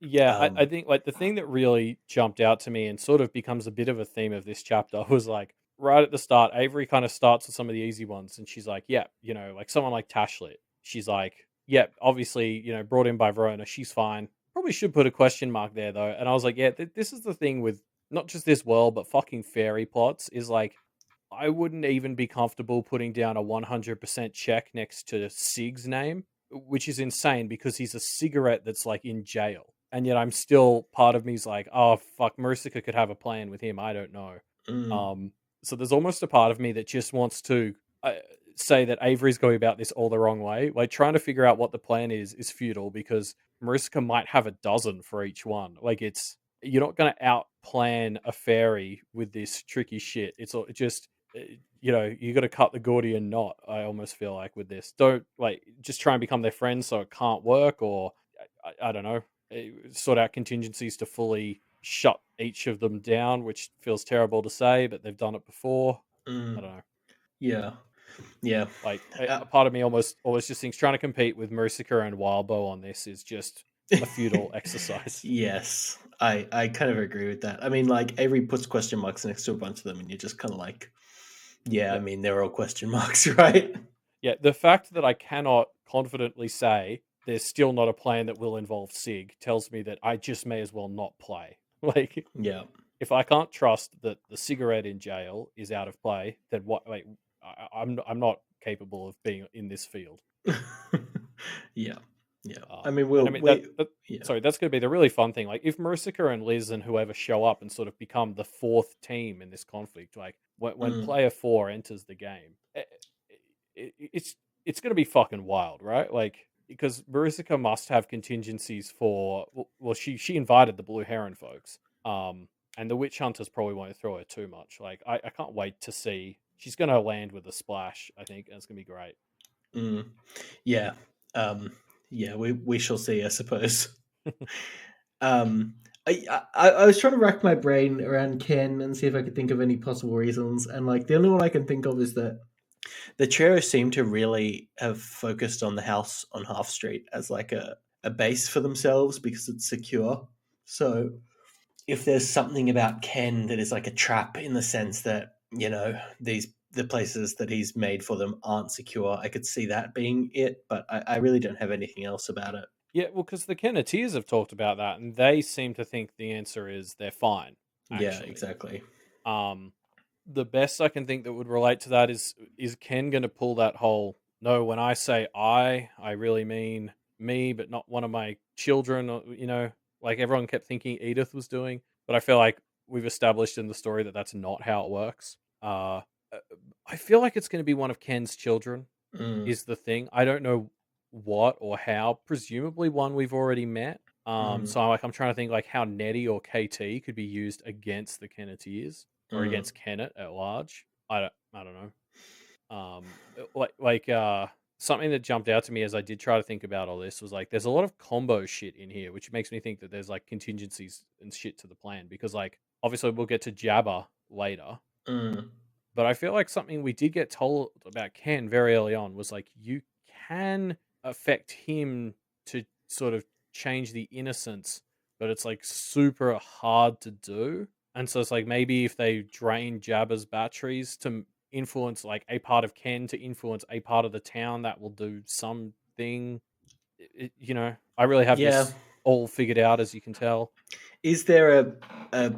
Yeah, I um, think, like, the thing that really jumped out to me and sort of becomes a bit of a theme of this chapter was, like, right at the start, Avery kind of starts with some of the easy ones, and she's like, "Yeah," like someone like Tashlit. She's like, "Yeah, obviously, brought in by Verona, she's fine." Probably should put a question mark there though. And I was like, "Yeah, this is the thing with not just this world, but fucking fairy plots is like." I wouldn't even be comfortable putting down a 100% check next to Sig's name, which is insane because he's a cigarette that's like in jail. And yet I'm still, part of me's like, oh fuck, Marissa could have a plan with him. I don't know. mm, Um, so there's almost a part of me that just wants to uh, say that Avery's going about this all the wrong way. Like, trying to figure out what the plan is futile because Marissa might have a dozen for each one. Like, you're not going to outplan a fairy with this tricky shit. It just you got to cut the Gordian knot. I almost feel like with this, don't like just try and become their friends so it can't work, or I don't know, sort out contingencies to fully shut each of them down, which feels terrible to say, but they've done it before. I mm, don't know. yeah, yeah. Like, Uh, a part of me almost just thinks trying to compete with Mercica and Wildbow on this is just a futile exercise. yes, I kind of agree with that. I mean, like Avery puts question marks next to a bunch of them, and you're just kind of like, yeah, I Yeah. mean, they're all question marks, right? Yeah, the fact that I cannot confidently say there's still not a plan that will involve Sig tells me that I just may as well not play. Like, Yeah, if I can't trust that the cigarette in jail is out of play, then what? Like, I'm not capable of being in this field. yeah, yeah. I mean, And I we'll mean wait. Yeah, sorry, that's going to be the really fun thing. Like, if Marissa and Liz and whoever show up and sort of become the fourth team in this conflict, like, when Mm, player 4 enters the game, it's going to be fucking wild, right? Like because Marisica must have contingencies for well she invited the Blue Heron folks. And the Witch Hunters probably won't throw her too much. Like I can't wait to see. She's going to land with a splash, I think, and it's going to be great. mm. Yeah. Um, yeah, we shall see, I suppose. Um, I was trying to rack my brain around Ken and see if I could think of any possible reasons, and like the only one I can think of is that the trio seem to really have focused on the house on Half Street as like a base for themselves because it's secure. So if there's something about Ken that is like a trap in the sense that, the places that he's made for them aren't secure, I could see that being it, but I really don't have anything else about it. Yeah, well, because the Kenneteers have talked about that, and they seem to think the answer is they're fine. Yeah, Actually, exactly. um, the best I can think that would relate to that is Ken going to pull that whole no? When I say I really mean me, but not one of my children. Or, like everyone kept thinking Edith was doing, but I feel like we've established in the story that that's not how it works. Uh, I feel like it's going to be one of Ken's children Mm, is the thing. I don't know what or how. Presumably one we've already met. mm, So I'm trying to think like how Nettie or KT could be used against the Kenneteers or mm. against Kennet at large. I don't know. Like something that jumped out to me as I did try to think about all this was like there's a lot of combo shit in here, which makes me think that there's like contingencies and shit to the plan because like obviously we'll get to Jabba later, Mm, but I feel like something we did get told about Ken very early on was like you can affect him to sort of change the innocence, but it's like super hard to do. And so it's like maybe if they drain Jabba's batteries to influence like a part of Ken to influence a part of the town, that will do something. I really have yeah. this all figured out, as you can tell. Is there a a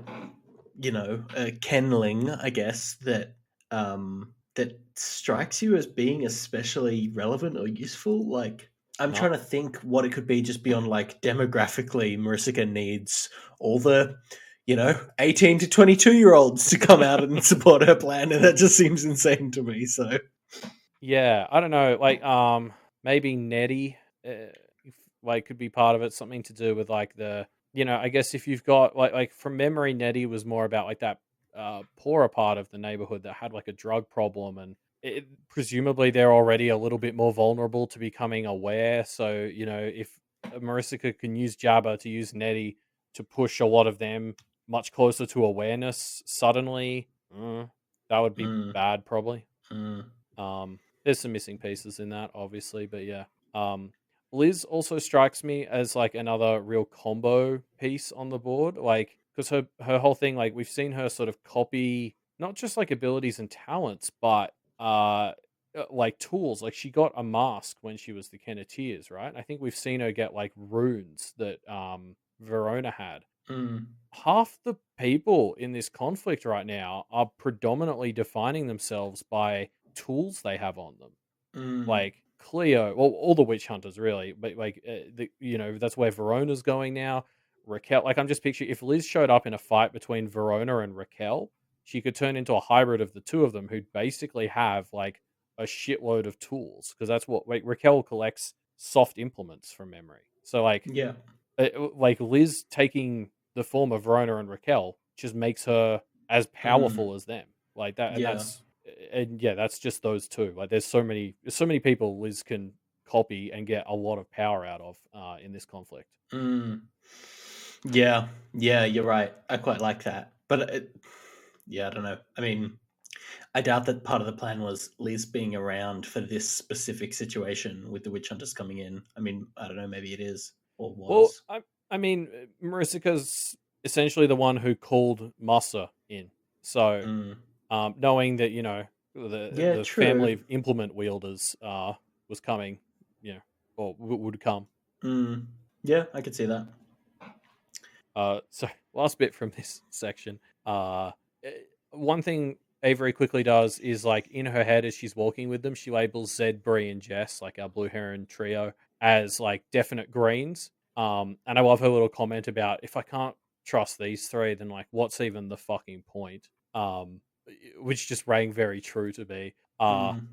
kenling, I guess, that strikes you as being especially relevant or useful? Like, I'm trying No. to think what it could be just beyond like demographically, Marisica needs all the 18 to 22-year-olds to come out and support her plan, and that just seems insane to me. So, Yeah, I don't know. Like, maybe Nettie, if, like, could be part of it. Something to do with like I guess if you've got like from memory, Nettie was more about like that poorer part of the neighborhood that had like a drug problem, and presumably they're already a little bit more vulnerable to becoming aware. So if Marissa can use Jabba to use Nettie to push a lot of them much closer to awareness suddenly, that would be mm, bad, probably. mm, There's some missing pieces in that, obviously, but yeah. Um, Liz also strikes me as like another real combo piece on the board, like because her whole thing, like we've seen her sort of copy not just like abilities and talents, but like tools. Like she got a mask when she was the Kenneteers, right? I think we've seen her get like runes that Verona had. mm, Half the people in this conflict right now are predominantly defining themselves by tools they have on them. mm, Like Cleo, well, all the witch hunters really, but like that's where Verona's going now. Raquel, like I'm just picturing if Liz showed up in a fight between Verona and Raquel, she could turn into a hybrid of the two of them who'd basically have like a shitload of tools because that's what like Raquel collects soft implements from memory. So yeah, like Liz taking the form of Verona and Raquel just makes her as mm, powerful as them. Like that, yeah. and yeah, that's just those two. Like there's so many people Liz can copy and get a lot of power out of in this conflict. Mm. Yeah, yeah, you're right. I quite like that. But yeah, I don't know. I mean, I doubt that part of the plan was Liz being around for this specific situation with the witch hunters coming in. I mean, I don't know, maybe it is or Well, was. I mean, Marisica's essentially the one who called Massa in. So Mm. knowing that the Yeah, the family true. of implement wielders was coming, or would come. Mm. Yeah, I could see that. So last bit from this section. Eh, One thing Avery quickly does is like in her head as she's walking with them, she labels Zed, Bree, and Jess, like our Blue Heron trio, as like definite greens. And I love her little comment about if I can't trust these three, then like what's even the fucking point? which just rang very true to me. Uh, Mm.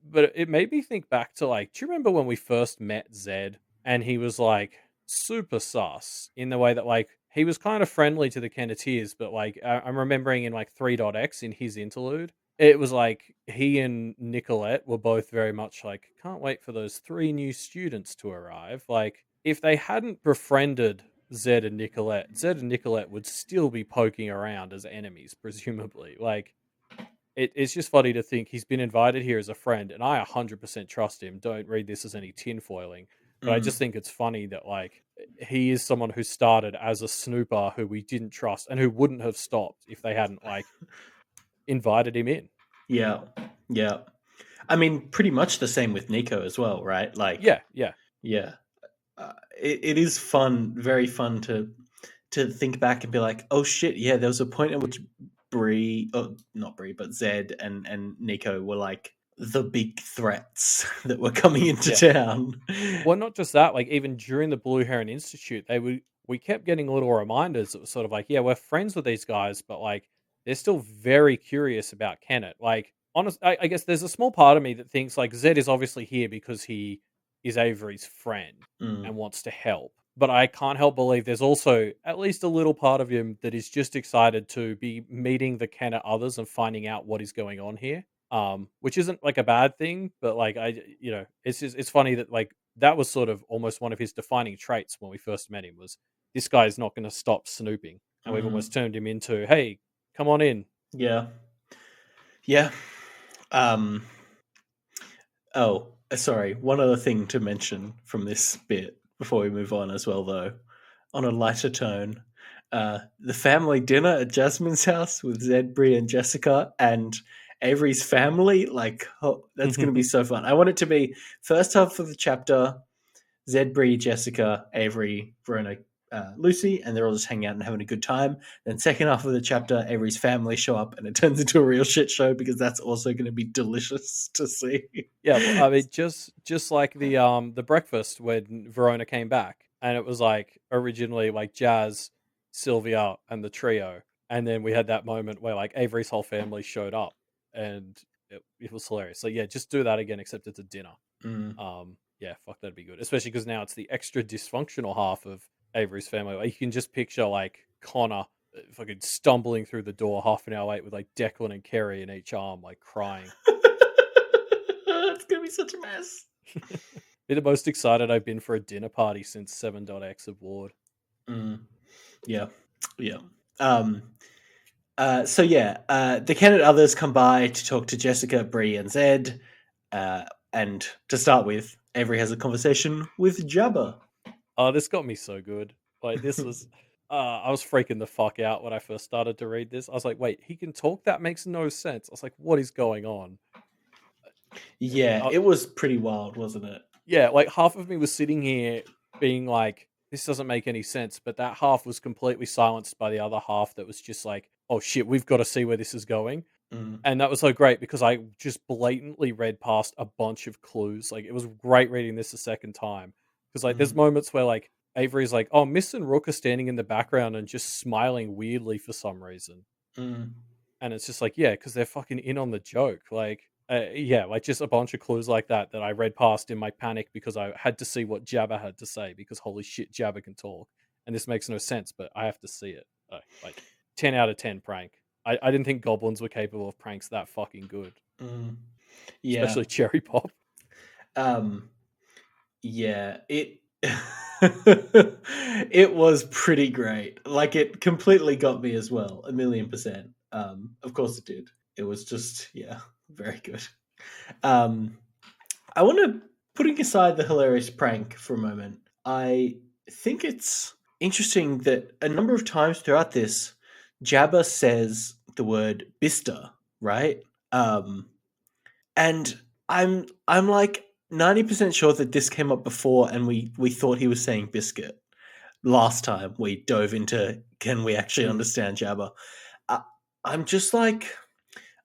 but it made me think back to like, do you remember when we first met Zed and he was like super sus in the way that like he was kind of friendly to the Kenneteers, but like I'm remembering in like 3.x in his interlude, it was like he and Nicolette were both very much like, can't wait for those three new students to arrive. Like, if they hadn't befriended Zed and Nicolette would still be poking around as enemies, presumably. Like, it's just funny to think he's been invited here as a friend, and I 100% trust him. Don't read this as any tinfoiling, but I just Mm. think it's funny that like he is someone who started as a snooper who we didn't trust and who wouldn't have stopped if they hadn't like invited him in. Yeah. Yeah. I mean, pretty much the same with Nico as well, right? Like, Yeah, yeah, yeah, it is fun, very fun to think back and be like, oh shit, yeah, there was a point at which Bree, oh, not Bree, but Zed and Nico were like the big threats that were coming into yeah. town. Well, not just that, like even during the Blue Heron Institute, we kept getting little reminders that were sort of like, yeah, we're friends with these guys, but like they're still very curious about Kenneth. Like, honest, I guess there's a small part of me that thinks like Zed is obviously here because he is Avery's friend Mm, and wants to help. But I can't help believe there's also at least a little part of him that is just excited to be meeting the Kenneth others and finding out what is going on here. Which isn't like a bad thing, but like it's just it's funny that like that was sort of almost one of his defining traits when we first met him was this guy's not going to stop snooping, and we've mm, almost turned him into, hey, come on in. yeah, yeah. Um, oh, sorry. One other thing to mention from this bit before we move on as well, though, on a lighter tone, the family dinner at Jasmine's house with Zed, Bree, and Jessica, and Avery's family. Like, oh, that's going to be so fun. I want it to be first half of the chapter: Zed, Bree, Jessica, Avery, Verona, Lucy, and they're all just hanging out and having a good time. Then second half of the chapter, Avery's family show up, and it turns into a real shit show because that's also going to be delicious to see. Yeah, well, I mean, just like the breakfast when Verona came back, and it was like originally like Jazz, Sylvia, and the trio, and then we had that moment where like Avery's whole family showed up, and it was hilarious. So yeah, just do that again, except it's a dinner. Mm. Yeah, fuck, that'd be good. Especially because now it's the extra dysfunctional half of Avery's family. Like, you can just picture like Connor fucking stumbling through the door half an hour late with like Declan and Kerry in each arm, like crying. It's gonna be such a mess. Be the most excited I've been for a dinner party since 7.x of Ward. Mm. Yeah, yeah. Um, so yeah, the Kennet others come by to talk to Jessica, Bree, and Zed. And to start with, Avery has a conversation with Jabba. Oh, this got me so good. Like, this was. I was freaking the fuck out when I first started to read this. I was like, wait, he can talk? That makes no sense. I was like, what is going on? Yeah, Uh, it was pretty wild, wasn't it? yeah, like half of me was sitting here being like, this doesn't make any sense, but that half was completely silenced by the other half that was just like, oh shit, we've got to see where this is going. Mm, And that was so great because I just blatantly read past a bunch of clues. Like, it was great reading this a second time because like there's mm, moments where like Avery's like, oh, Miss and Rook are standing in the background and just smiling weirdly for some reason. mm, And it's just like, yeah, because they're fucking in on the joke. Like, yeah, like just a bunch of clues like that that I read past in my panic because I had to see what Jabba had to say because holy shit, Jabba can talk. And this makes no sense, but I have to see it. Like 10 out of 10 prank. I didn't think goblins were capable of pranks that fucking good, mm. Yeah. especially Cherry Pop. Um, yeah, it was pretty great. Like it completely got me as well, 1,000,000%. Of course it did. It was just yeah, very good. Um, I want to putting aside the hilarious prank for a moment. I think it's interesting that a number of times throughout this, Jabba says the word "Bista," right? Um, and I'm like 90% sure that this came up before, and we thought he was saying biscuit last time we dove into can we actually Mm. understand Jabba. I, I'm just like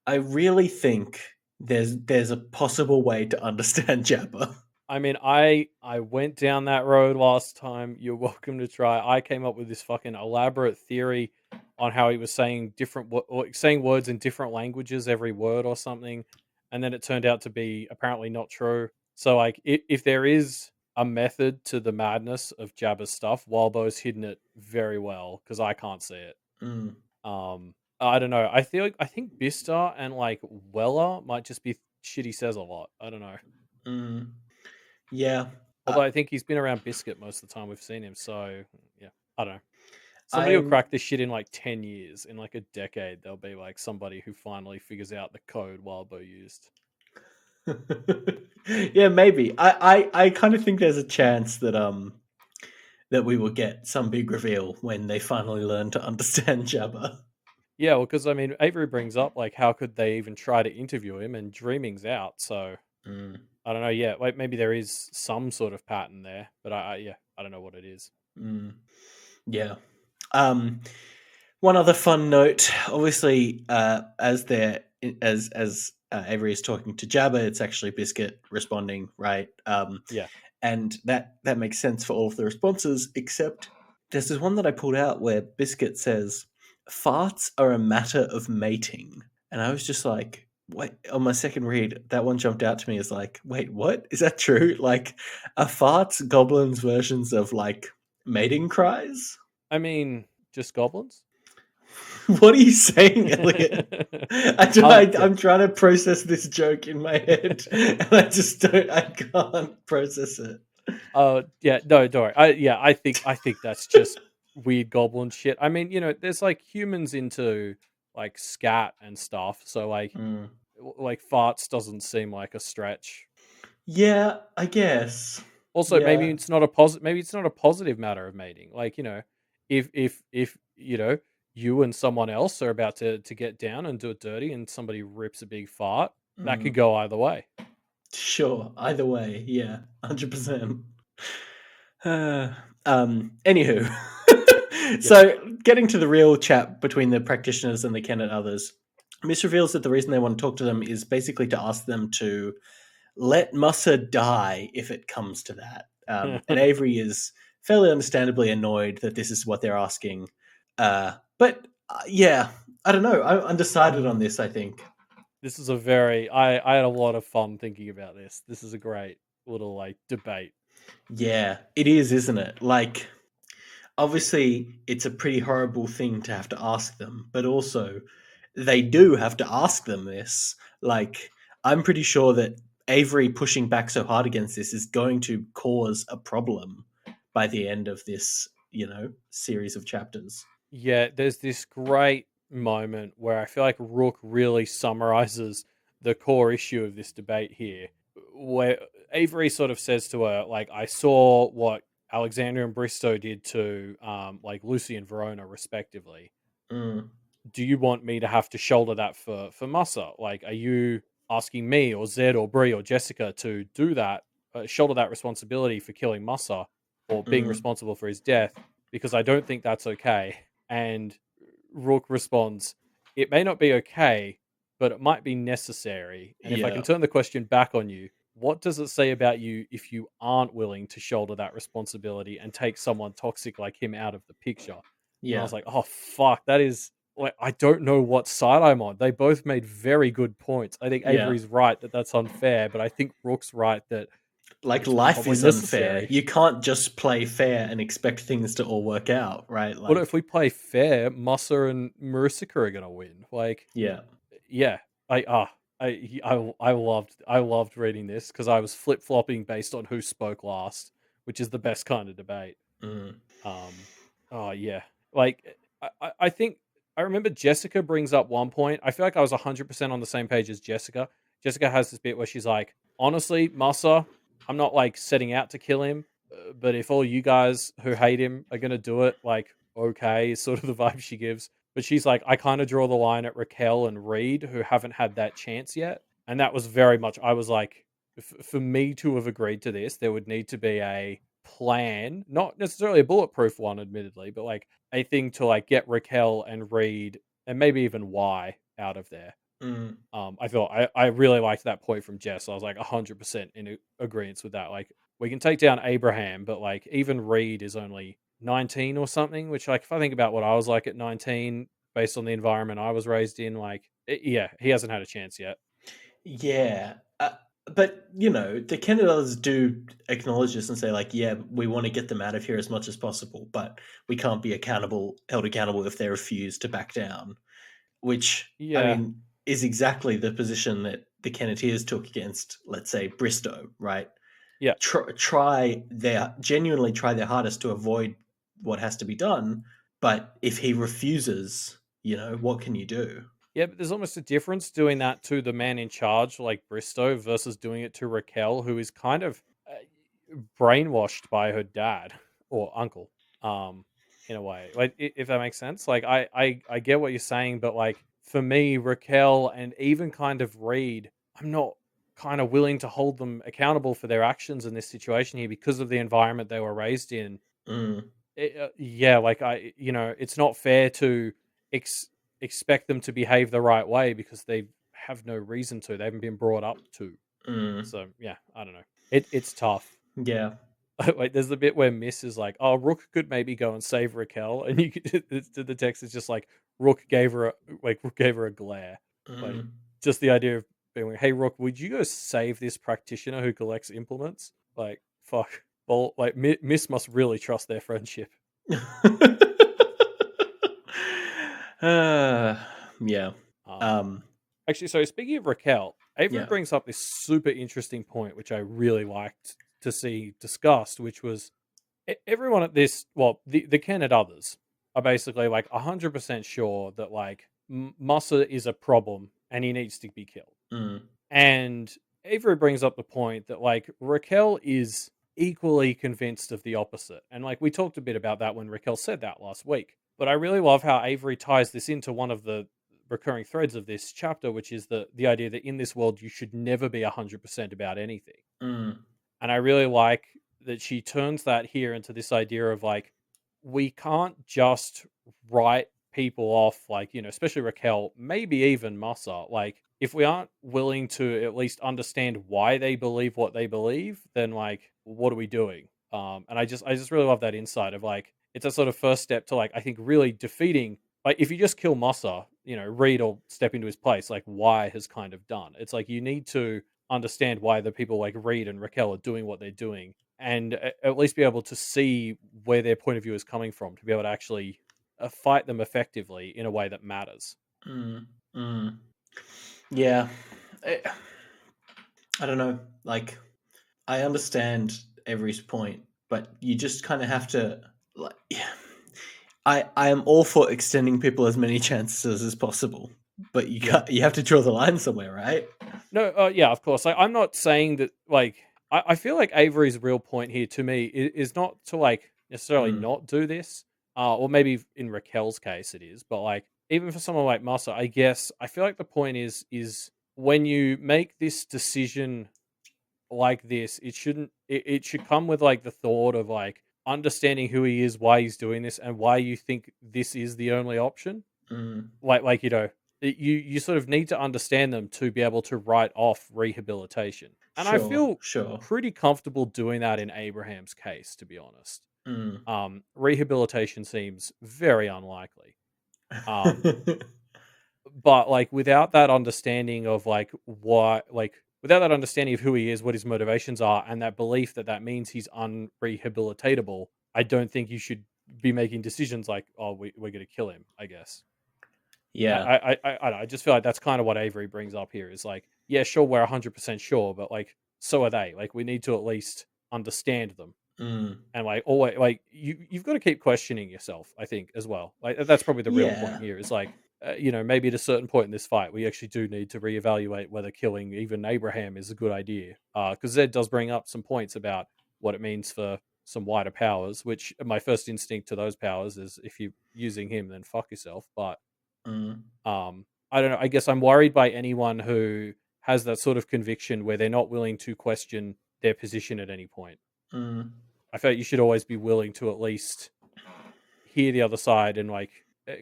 I really think there's a possible way to understand Jabba. I mean, I went down that road last time. You're welcome to try. I came up with this fucking elaborate theory on how he was saying or saying words in different languages every word or something, and then it turned out to be apparently not true. So like, if there is a method to the madness of Jabba's stuff, Walbo's hidden it very well because I can't see it. Mm, I don't know. I think Bista and like Weller might just be shit he says a lot. I don't know. mm, yeah. Although I think he's been around Biscuit most of the time we've seen him, so yeah, I don't know. Somebody will I'm crack this shit in like 10 years. In like a decade, there'll be like somebody who finally figures out the code Wildbow used. yeah, maybe. I kind of think there's a chance that we will get some big reveal when they finally learn to understand Jabba. Yeah, well, because I mean, Avery brings up like, how could they even try to interview him? And Dreaming's out, so Mm, I don't know. Yeah, like maybe there is some sort of pattern there, but yeah, I don't know what it is. mm, yeah. Um, One other fun note, obviously, as Avery is talking to Jabba, it's actually Biscuit responding, right? Yeah. And that makes sense for all of the responses, except there's this one that I pulled out where Biscuit says, "Farts are a matter of mating," and I was just like, "Wait!" On my second read, that one jumped out to me as like, "Wait, what? Is that true? Like, are farts goblins' versions of like mating cries?" I mean, just goblins. What are you saying, Elliot? Yeah. I'm trying to process this joke in my head, and I can't process it. Oh yeah, no, don't worry. I think that's just weird goblin shit. I mean, there's like humans into like scat and stuff, so like Mm. like farts doesn't seem like a stretch. Yeah, I guess. Also, maybe Yeah. it's not a positive. Maybe it's not a positive matter of mating. Like if you and someone else are about to get down and do it dirty, and somebody rips a big fart, that could Mm. go either way. Sure. Either way, yeah, 100%. Uh, Anywho, Yeah. so getting to the real chat between the practitioners and the Kennet others, Miss reveals that the reason they want to talk to them is basically to ask them to let Musa die if it comes to that. And Avery is fairly understandably annoyed that this is what they're asking. But yeah, I don't know. I'm undecided on this, I think. This is a very I had a lot of fun thinking about this. This is a great little like debate. Yeah, it is, isn't it? Like, obviously, it's a pretty horrible thing to have to ask them, but also, they do have to ask them this. Like, I'm pretty sure that Avery pushing back so hard against this is going to cause a problem by the end of this, series of chapters. Yeah, there's this great moment where I feel like Rook really summarizes the core issue of this debate here, where Avery sort of says to her, like, I saw what Alexander and Bristow did to like Lucy and Verona respectively. Mm, Do you want me to have to shoulder that for Musa? Like, are you asking me or Zed or Bree or Jessica to do that, shoulder that responsibility for killing Musa or being mm, responsible for his death? Because I don't think that's okay. And Rook responds, "It may not be okay, but it might be necessary. And if I can yeah, turn the question back on you, what does it say about you if you aren't willing to shoulder that responsibility and take someone toxic like him out of the picture?" And I yeah, was like, "Oh fuck, that is like I don't know what side I'm on." They both made very good points. I think yeah. Avery's right that that's unfair, but I think Rook's right that Like, it's life probably is unfair. necessary. You can't just play fair and expect things to all work out, right? What if Like, we play fair? Musa and Marissa are gonna win. Like, yeah. yeah, I ah. I loved reading this because I was flip flopping based on who spoke last, which is the best kind of debate. Mm, Um, oh yeah, like I think I remember Jessica brings up one point. I feel like I was 100% on the same page as Jessica. Jessica has this bit where she's like, honestly, Massa, I'm not like setting out to kill him, but if all you guys who hate him are gonna do it, like okay, is sort of the vibe she gives. But she's like, I kind of draw the line at Raquel and Reed who haven't had that chance yet, and that was very much. I was like, for me to have agreed to this, there would need to be a plan, not necessarily a bulletproof one, admittedly, but like a thing to like get Raquel and Reed and maybe even Y out of there. Mm. I thought I really liked that point from Jess. I was like 100% in agreement with that. Like, we can take down Abraham, but like even Reed is only 19 or something. Which, like, if I think about what I was like at 19, based on the environment I was raised in, like, yeah, he hasn't had a chance yet. Yeah. But, the Kenneteers do acknowledge this and say, like, yeah, we want to get them out of here as much as possible, but we can't be held accountable if they refuse to back down, which, I Yeah, mean, is exactly the position that the Kenneteers took against, let's say, Bristow, right? yeah, Genuinely try their hardest to avoid what has to be done, but if he refuses, what can you do? yeah. But there's almost a difference doing that to the man in charge, like Bristow, versus doing it to Raquel, who is kind of brainwashed by her dad or uncle, um, in a way. Like, if that makes sense. Like, I get what you're saying, but like for me, Raquel and even kind of Reed, I'm not kind of willing to hold them accountable for their actions in this situation here because of the environment they were raised in. Mm, Yeah, like, it's not fair to ex- expect them to behave the right way because they have no reason to. They haven't been brought up to. mm, So yeah, I don't know. It's tough. yeah. Like, there's the bit where Miss is like, "Oh, Rook could maybe go and save Raquel," and you could the text is just like, Rook gave her a glare, like, Mm. just the idea of being like, "Hey, Rook, would you go save this practitioner who collects implements?" Like, fuck, well, like, Miss must really trust their friendship. uh, yeah. Um, Um, Actually, so speaking of Raquel, Avery yeah. brings up this super interesting point, which I really liked to see discussed, which was everyone at this, well, the Kennet others are basically like 100% sure that like Musa is a problem and he needs to be killed. Mm, And Avery brings up the point that like Raquel is equally convinced of the opposite. And like we talked a bit about that when Raquel said that last week. But I really love how Avery ties this into one of the recurring threads of this chapter, which is the idea that in this world you should never be 100% about anything. mm, And I really like that she turns that here into this idea of like, we can't just write people off, like, especially Raquel, maybe even Massa. Like, if we aren't willing to at least understand why they believe what they believe, then like, what are we doing? And I just really love that insight of like, it's a sort of first step to like, I think really defeating. Like, if you just kill Massa, Reed will step into his place, like Y has kind of done. It's like you need to understand why the people like Reed and Raquel are doing what they're doing, and at least be able to see where their point of view is coming from to be able to actually fight them effectively in a way that matters. mm, mm. Yeah. I, I don't know. Like, I understand Avery's point, but you just kind of have to, like, yeah. I am all for extending people as many chances as possible, but Yeah. you have to draw the line somewhere, right? No, yeah, of course. Like, I'm not saying that. Like, I feel like Avery's real point here to me is not to like necessarily Mm, not do this, or maybe in Raquel's case it is, but like even for someone like Massa, I guess I feel like the point is when you make this decision like this, it should come with like the thought of like understanding who he is, why he's doing this, and why you think this is the only option. mm. Like you sort of need to understand them to be able to write off rehabilitation. And I Sure, feel sure. pretty comfortable doing that in Abraham's case, to be honest. Mm. Rehabilitation seems very unlikely. Um, but like without that understanding of like what like without that understanding of who he is, what his motivations are, and that belief that that means he's unrehabilitatable, I don't think you should be making decisions like, oh, we're going to kill him, I guess. Yeah. I just feel like that's kind of what Avery brings up here is like, yeah, sure, we're 100% sure, but like, so are they. Like, we need to at least understand them. Mm. And like, always, like, you've got to keep questioning yourself, I think, as well. Like, that's probably the real point Yeah. here is like, maybe at a certain point in this fight, we actually do need to reevaluate whether killing even Abraham is a good idea. Because Zed does bring up some points about what it means for some wider powers, which my first instinct to those powers is if you're using him, then fuck yourself. But Mm. I don't know. I guess I'm worried by anyone who has that sort of conviction where they're not willing to question their position at any point. Mm. I feel like you should always be willing to at least hear the other side and like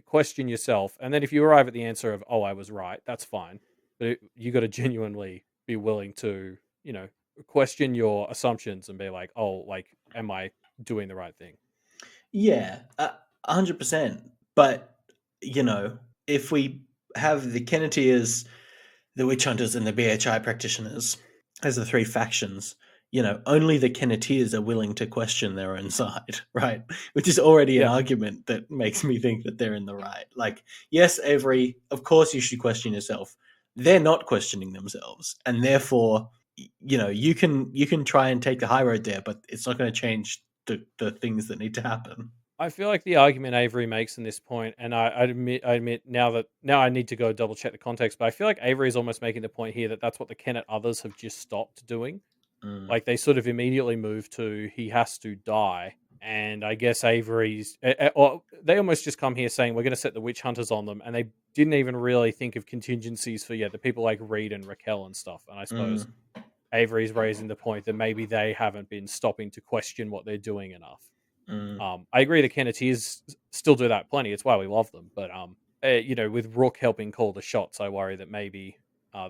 question yourself, and then if you arrive at the answer of, "Oh, I was right," that's fine. But you got to genuinely be willing to, question your assumptions and be like, "Oh, like, am I doing the right thing?" Yeah, 100%. But if we have the Kenneteers, the witch hunters, and the BHI practitioners as the three factions, only the Kenneteers are willing to question their own side, right? Which is already an Yeah, argument that makes me think that they're in the right. Like, yes, Avery, of course you should question yourself. They're not questioning themselves, and therefore, you can try and take the high road there, but it's not going to change the things that need to happen. I feel like the argument Avery makes in this point, and I admit now I need to go double check the context, but I feel like Avery is almost making the point here that that's what the Kennet others have just stopped doing. Mm, Like they sort of immediately move to he has to die, and I guess or they almost just come here saying we're going to set the witch hunters on them, and they didn't even really think of contingencies for the people like Reed and Raquel and stuff. And I suppose mm, Avery's raising the point that maybe they haven't been stopping to question what they're doing enough. mm, I agree the Kenneteers still do that plenty. It's why we love them. But with Rook helping call the shots, I worry that maybe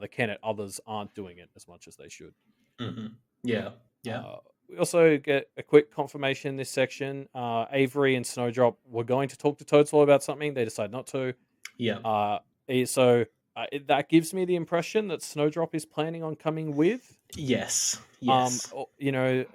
the Kennet others aren't doing it as much as they should. hmm. Yeah, yeah, We also get a quick confirmation in this section. Avery and Snowdrop were going to talk to Toadstool about something. They decide not to. yeah. Uh, that gives me the impression that Snowdrop is planning on coming with. Yes, yes.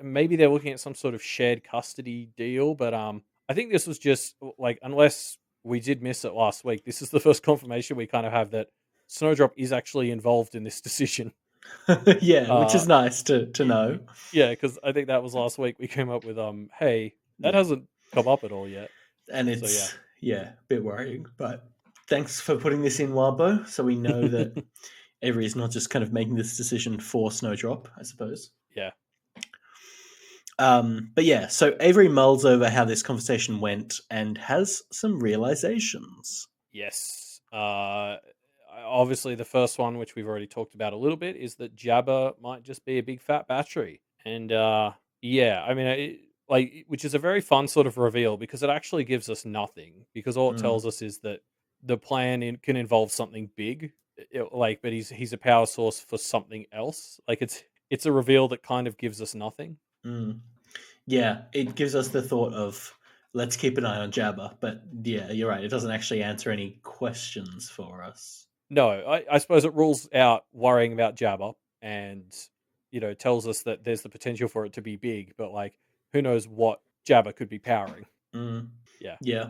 Maybe they're looking at some sort of shared custody deal, but I think this was just like, unless we did miss it last week, this is the first confirmation we kind of have that Snowdrop is actually involved in this decision. Yeah, which Uh, is nice to y- know. yeah, because I think that was last week we came up with hey, that Yeah, hasn't come up at all yet. and So yeah. it's a bit worrying, but thanks for putting this in, Warbo, so we know that Avery is not just kind of making this decision for Snowdrop, I suppose. Yeah. But yeah, so Avery mulls over how this conversation went and has some realizations. Yes. Obviously, the first one, which we've already talked about a little bit, is that Jabba might just be a big fat battery. And yeah, I mean, which is a very fun sort of reveal because it actually gives us nothing. Because all it Mm, tells us is that the plan can involve something big, but he's a power source for something else. Like it's a reveal that kind of gives us nothing. mm. Yeah, it gives us the thought of let's keep an eye on Jabba, but yeah, you're right. It doesn't actually answer any questions for us. No, I suppose it rules out worrying about Jabba and, tells us that there's the potential for it to be big, but like, who knows what Jabba could be powering. Mm, Yeah. yeah.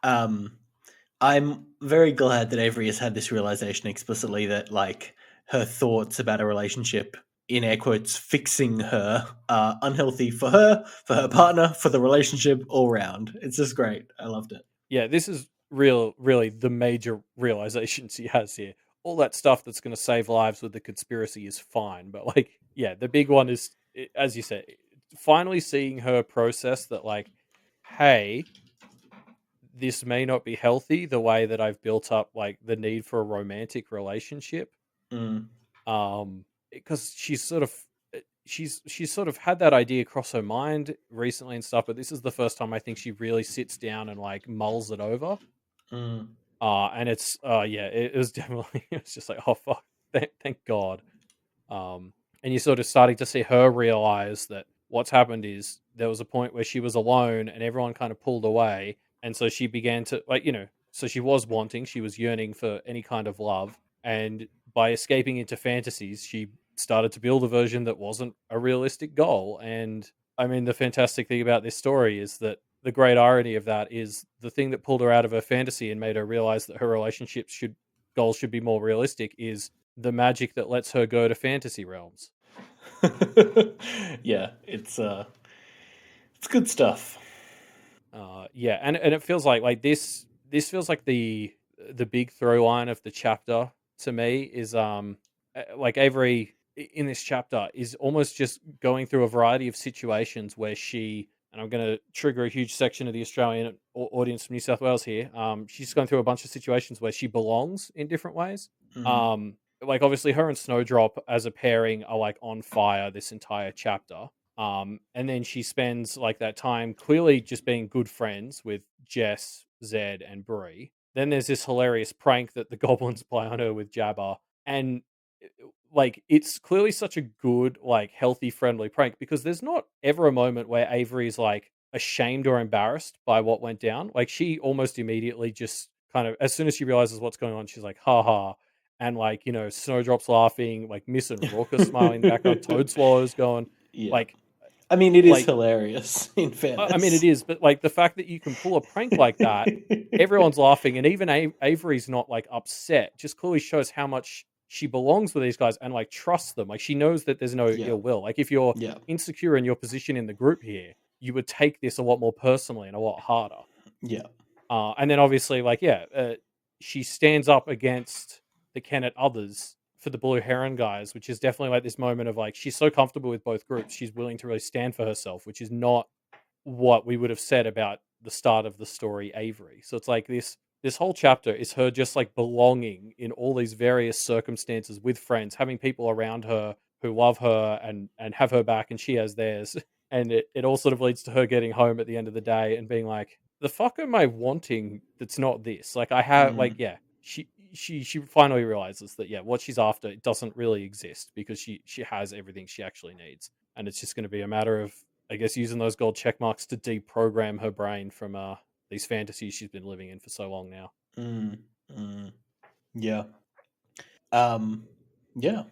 Um, I'm very glad that Avery has had this realization explicitly that like her thoughts about a relationship in air quotes fixing her are unhealthy for her partner, for the relationship all round. It's just great. I loved it. Yeah, this is really the major realizations he has here. All that stuff that's going to save lives with the conspiracy is fine, but like, yeah, the big one is, as you said, finally seeing her process that, like, hey, this may not be healthy the way that I've built up like the need for a romantic relationship. Mm, Because she's sort of had that idea cross her mind recently and stuff, but this is the first time I think she really sits down and like mulls it over. mm, And it's yeah, it was definitely it was just like, oh fuck, thank God. And you're sort of starting to see her realize that what's happened is there was a point where she was alone and everyone kind of pulled away. And so she began to, like, so she was wanting, she was yearning for any kind of love. And by escaping into fantasies, she started to build a version that wasn't a realistic goal. And I mean, the fantastic thing about this story is that the great irony of that is the thing that pulled her out of her fantasy and made her realize that her relationships goals should be more realistic is the magic that lets her go to fantasy realms. yeah, it's good stuff. Yeah, and it feels like this feels like the big through line of the chapter to me is like Avery in this chapter is almost just going through a variety of situations where she, and I'm going to trigger a huge section of the Australian audience from New South Wales here. She's going through a bunch of situations where she belongs in different ways. Mm, Like obviously her and Snowdrop as a pairing are like on fire this entire chapter. And then she spends like that time clearly just being good friends with Jess, Zed, and Bree. Then there's this hilarious prank that the goblins play on her with Jabba, and like it's clearly such a good, like healthy, friendly prank because there's not ever a moment where Avery is like ashamed or embarrassed by what went down. Like she almost immediately just kind of, as soon as she realizes what's going on, she's like, "Ha ha." And like, Snowdrop's laughing, like Miss and Raucous smiling in the background, Toad Swallow's going, Yeah. like I mean, it is like hilarious, in I mean, it fairness. is, but like the fact that you can pull a prank like that, everyone's laughing, and even Avery's not like upset. Just clearly shows how much she belongs with these guys and like trusts them. Like she knows that there's no Yeah. ill will. Like if you're Yeah. insecure in your position in the group here, you would take this a lot more personally and a lot harder. Yeah. And then obviously, like, she stands up against the Kennet others for the Blue Heron guys, which is definitely like this moment of like she's so comfortable with both groups, she's willing to really stand for herself, which is not what we would have said about the start of the story Avery. So it's like this whole chapter is her just like belonging in all these various circumstances with friends, having people around her who love her and have her back and she has theirs. And it all sort of leads to her getting home at the end of the day and being like, the fuck am I wanting that's not this? Like I have like, Mm. yeah, she finally realizes that what she's after it doesn't really exist because she has everything she actually needs. And it's just going to be a matter of, I guess, using those gold check marks to deprogram her brain from these fantasies she's been living in for so long now. Mm. Mm. Yeah. Um, yeah.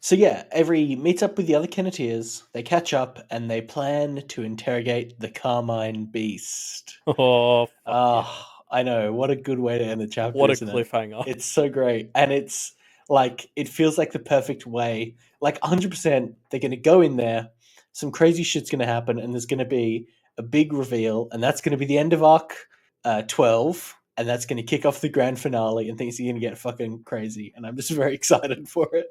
So yeah, Avery meets up with the other Kenneteers. They catch up and they plan to interrogate the Carmine Beast. Oh fuck yeah! Ah, I know. What a good way to end the chapter, What a isn't it? cliffhanger. It's so great. And it's like, it feels like the perfect way. Like, 100%, they're going to go in there, some crazy shit's going to happen, and there's going to be a big reveal, and that's going to be the end of arc 12, and that's going to kick off the grand finale, and things are going to get fucking crazy. And I'm just very excited for it.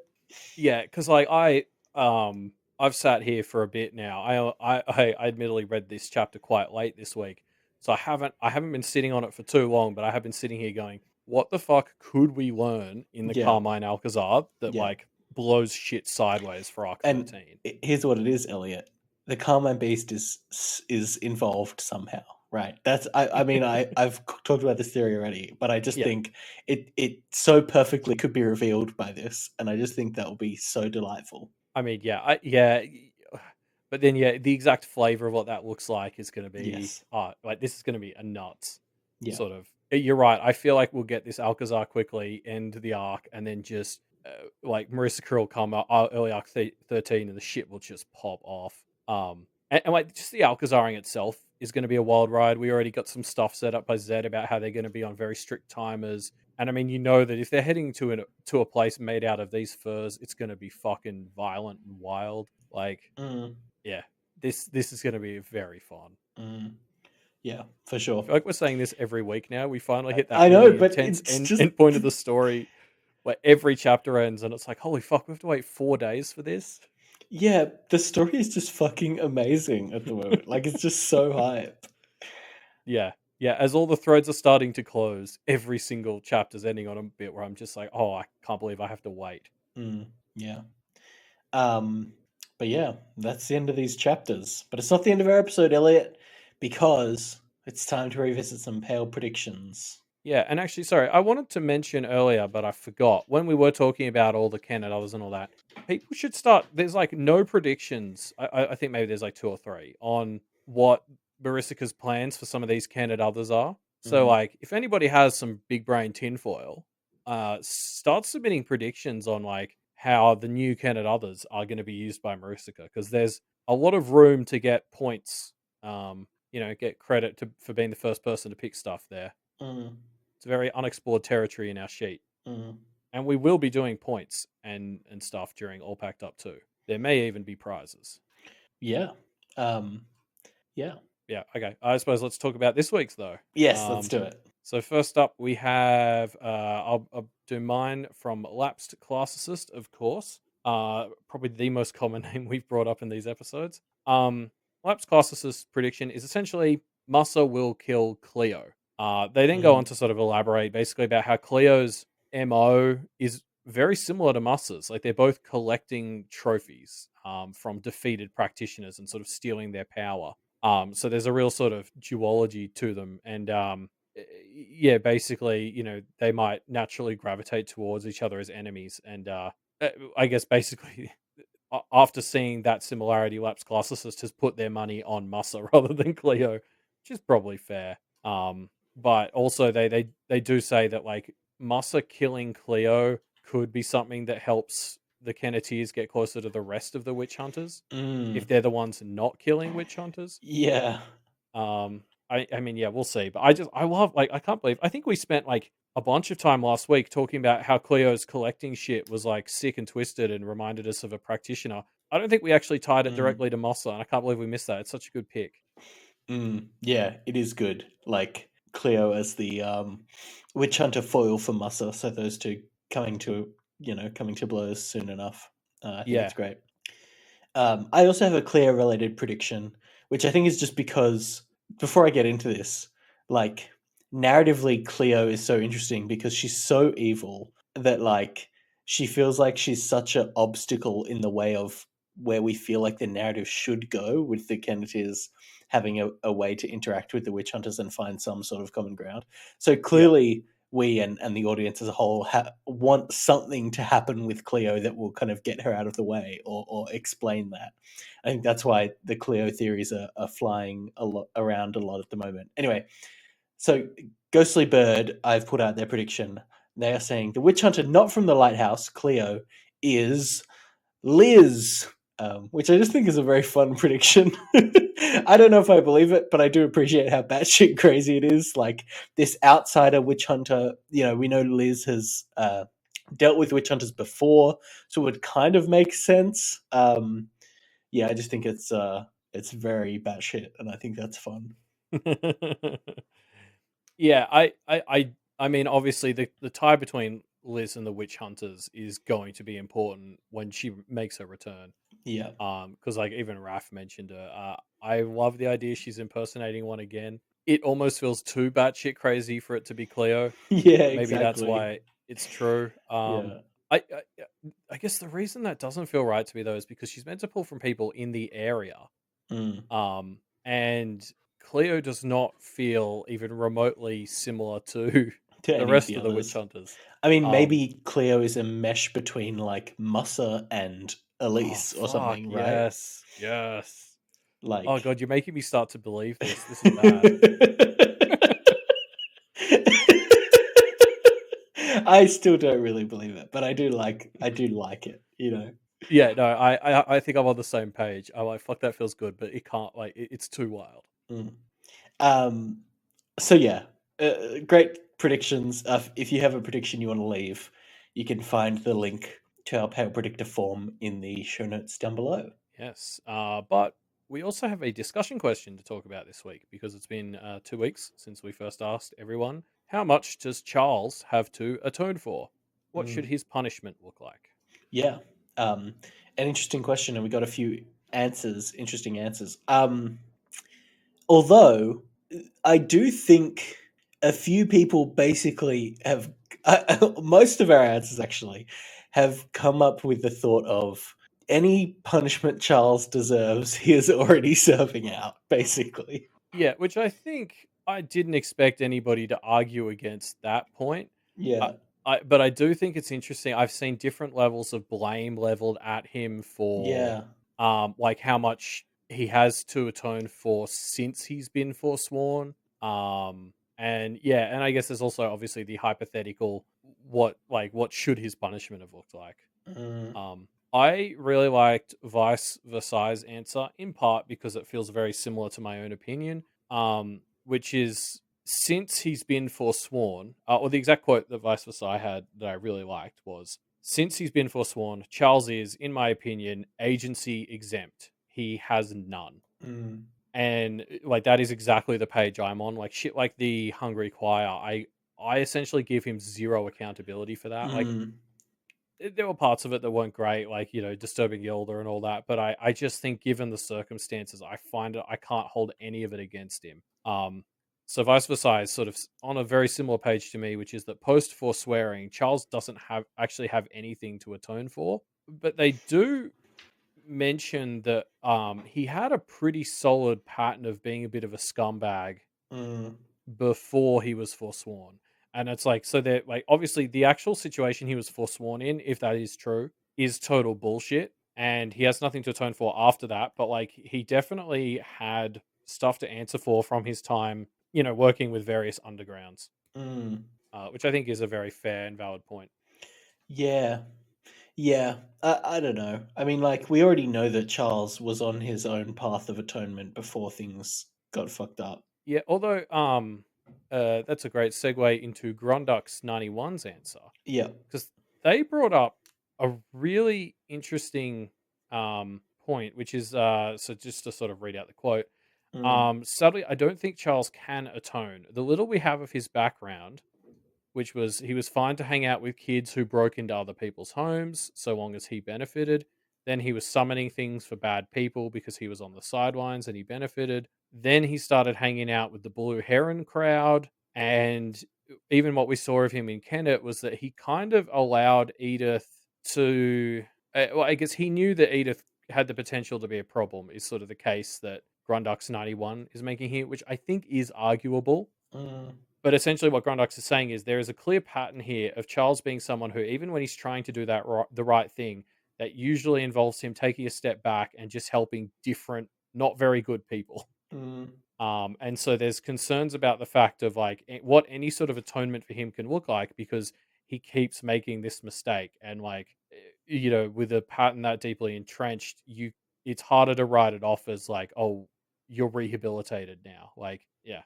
Yeah, because like I've sat here for a bit now. I admittedly read this chapter quite late this week, so I haven't been sitting on it for too long. But I have been sitting here going, what the fuck could we learn in the Yeah, Carmine Alcazar that yeah. like blows shit sideways for arc And 13? here's what it is, Elliot. The Carmine Beast is involved somehow, right? That's I mean I've talked about this theory already, but I just Yeah, think it so perfectly could be revealed by this, and I just think that will be so delightful. I mean, but then the exact flavor of what that looks like is going to be Yes. like this is going to be a nuts Yeah. sort of. You're right. I feel like we'll get this Alcazar quickly, end the arc, and then just like Marissa will come out early arc 13, and the shit will just pop off. And like just the Alcazaring itself is going to be a wild ride. We already got some stuff set up by Zed about how they're going to be on very strict timers. And I mean, you know that if they're heading to a place made out of these furs, it's going to be fucking violent and wild. Like, Mm, yeah, this is going to be very fun. mm, yeah, for I sure. feel like we're saying this every week now. We finally hit that I know, really but intense it's just end point of the story where every chapter ends, and it's like, holy fuck, we have to wait 4 days for this. yeah, the story is just fucking amazing at the moment. Like it's just so hype. Yeah, yeah. As all the threads are starting to close, every single chapter's ending on a bit where I'm just like, oh, I can't believe I have to wait. Mm, yeah. Um, but yeah, that's the end of these chapters. But it's not the end of our episode, Elliot, because it's time to revisit some pale predictions. Yeah, and actually, sorry, I wanted to mention earlier, but I forgot when we were talking about all the Kennet others and all that. People should start. There's like no predictions. I think maybe there's like two or three on what Marisica's plans for some of these Kennet others are. So, Mm, like, if anybody has some big brain tinfoil, start submitting predictions on like how the new Kennet others are going to be used by Marisica because there's a lot of room to get points. Get credit for being the first person to pick stuff there. mm, It's a very unexplored territory in our sheet. mm. And we will be doing points and stuff during All Packed Up too. There may even be prizes. Yeah. Um, yeah. Yeah, okay. I suppose let's talk about this week's though. Yes, let's Um, do it. so first up we have I'll do mine from Lapsed Classicist, of course. Probably the most common name we've brought up in these episodes. Lapsed Classicist prediction is essentially Massa will kill Cleo. They then go on Mm, to sort of elaborate basically about how Cleo's MO is very similar to Mus's. Like they're both collecting trophies from defeated practitioners and sort of stealing their power. So there's a real sort of duology to them, and yeah, basically, they might naturally gravitate towards each other as enemies, and I guess basically. After seeing that similarity, Lap's Classicist has put their money on Musa rather than Cleo, which is probably fair. But also they do say that like Musa killing Cleo could be something that helps the Kenneteers get closer to the rest of the witch hunters Mm, if they're the ones not killing witch hunters. yeah. I mean, yeah, we'll see. But I love, like, I can't believe, I think we spent like a bunch of time last week talking about how Cleo's collecting shit was like sick and twisted and reminded us of a practitioner. I don't think we actually tied it Mm, directly to Mossa, and I can't believe we missed that. It's such a good pick. yeah, it is good. Like Cleo as the witch hunter foil for Musa, so those two coming to coming to blows soon enough. I think it's Yeah. great. I also have a Cleo related prediction, which I think is just because before I get into this, like narratively, Cleo is so interesting because she's so evil that like she feels like she's such an obstacle in the way of where we feel like the narrative should go, with the Kenneteers having a way to interact with the witch hunters and find some sort of common ground. So Yeah. clearly we and the audience as a whole want something to happen with Cleo that will kind of get her out of the way, or explain that. I think that's why the Cleo theories are flying a lot around a lot at the moment. Anyway, so Ghostly Bird, I've put out their prediction. They are saying the witch hunter not from the lighthouse, Cleo, is Liz, which I just think is a very fun prediction. I don't know if I believe it, but I do appreciate how batshit crazy it is. Like this outsider witch hunter, we know Liz has dealt with witch hunters before, so it would kind of make sense. Yeah, I just think it's very batshit, and I think that's fun. Yeah, I mean, obviously the tie between Liz and the witch hunters is going to be important when she makes her return. Yeah, Because like even Raf mentioned her. I love the idea she's impersonating one again. It almost feels too batshit crazy for it to be Cleo, yeah, but maybe that's exactly. why it's true. Yeah, I guess the reason that doesn't feel right to me though is because she's meant to pull from people in the area. mm. And Cleo does not feel even remotely similar to To the any of rest the of the witch others. hunters. I mean, Um, maybe Cleo is a mesh between like Musa and oh Elise or fuck, something, right? yes, yes. Oh Like, god, you're making me start to believe this. This is bad. I still don't really believe it, but I do like it. Yeah, no, I think I'm on the same page. I'm like, fuck, that feels good, but it can't. Like, it's too wild. Mm. Um, so yeah, great predictions. If you have a prediction you want to leave, you can find the link to our Pale Predictor form in the show notes down below. Yes, but we also have a discussion question to talk about this week because it's been 2 weeks since we first asked everyone how much does Charles have to atone for? What should Mm. his punishment look like? Yeah, an interesting question, and we got a few answers. Interesting answers. Although I do think a few people basically have most of our answers actually have come up with the thought of any punishment Charles deserves, he is already serving out, basically. Yeah, which I think I didn't expect anybody to argue against that point. I, Yeah, but I do think it's interesting. I've seen different levels of blame leveled at him for, yeah, like how much he has to atone for since he's been forsworn. And yeah, and I guess there's also obviously the hypothetical what should his punishment have looked like. mm, I really liked Vice Versailles' answer in part because it feels very similar to my own opinion, which is since he's been forsworn, or the exact quote that Vice Versailles had that I really liked was, since he's been forsworn, Charles is, in my opinion, agency exempt. He has none. mm, And like that is exactly the page I'm on. Like shit like the Hungry Choir, I essentially give him zero accountability for that. Like mm, there were parts of it that weren't great, like disturbing Gilda and all that. But I just think, given the circumstances, I find it I can't hold any of it against him. So Vice Versa is sort of on a very similar page to me, which is that post forswearing, Charles doesn't have anything to atone for, but they do mention that he had a pretty solid pattern of being a bit of a scumbag Mm, before he was forsworn. And it's like, so that, like, obviously the actual situation he was forsworn in, if that is true, is total bullshit. And he has nothing to atone for after that. But like, he definitely had stuff to answer for from his time, working with various undergrounds, mm. which I think is a very fair and valid point. Yeah, yeah. I don't know. I mean, like, we already know that Charles was on his own path of atonement before things got fucked up. Yeah, although that's a great segue into Grunduck's 91's answer, Yeah. because they brought up a really interesting point, which is so just to sort of read out the quote. Mm, Sadly, I don't think Charles can atone. The little we have of his background, which was he was fine to hang out with kids who broke into other people's homes so long as he benefited. Then he was summoning things for bad people because he was on the sidelines and he benefited. Then he started hanging out with the Blue Heron crowd. And even what we saw of him in Kennet was that he kind of allowed Edith to. Well, I guess he knew that Edith had the potential to be a problem, is sort of the case that Grunduck's 91 is making here, which I think is arguable. mm, But essentially, what Grundax is saying is there is a clear pattern here of Charles being someone who, even when he's trying to do the right thing, that usually involves him taking a step back and just helping different, not very good people. mm, And so there's concerns about the fact of like what any sort of atonement for him can look like because he keeps making this mistake and like with a pattern that deeply entrenched, it's harder to write it off as like, oh, you're rehabilitated now. Like, yeah.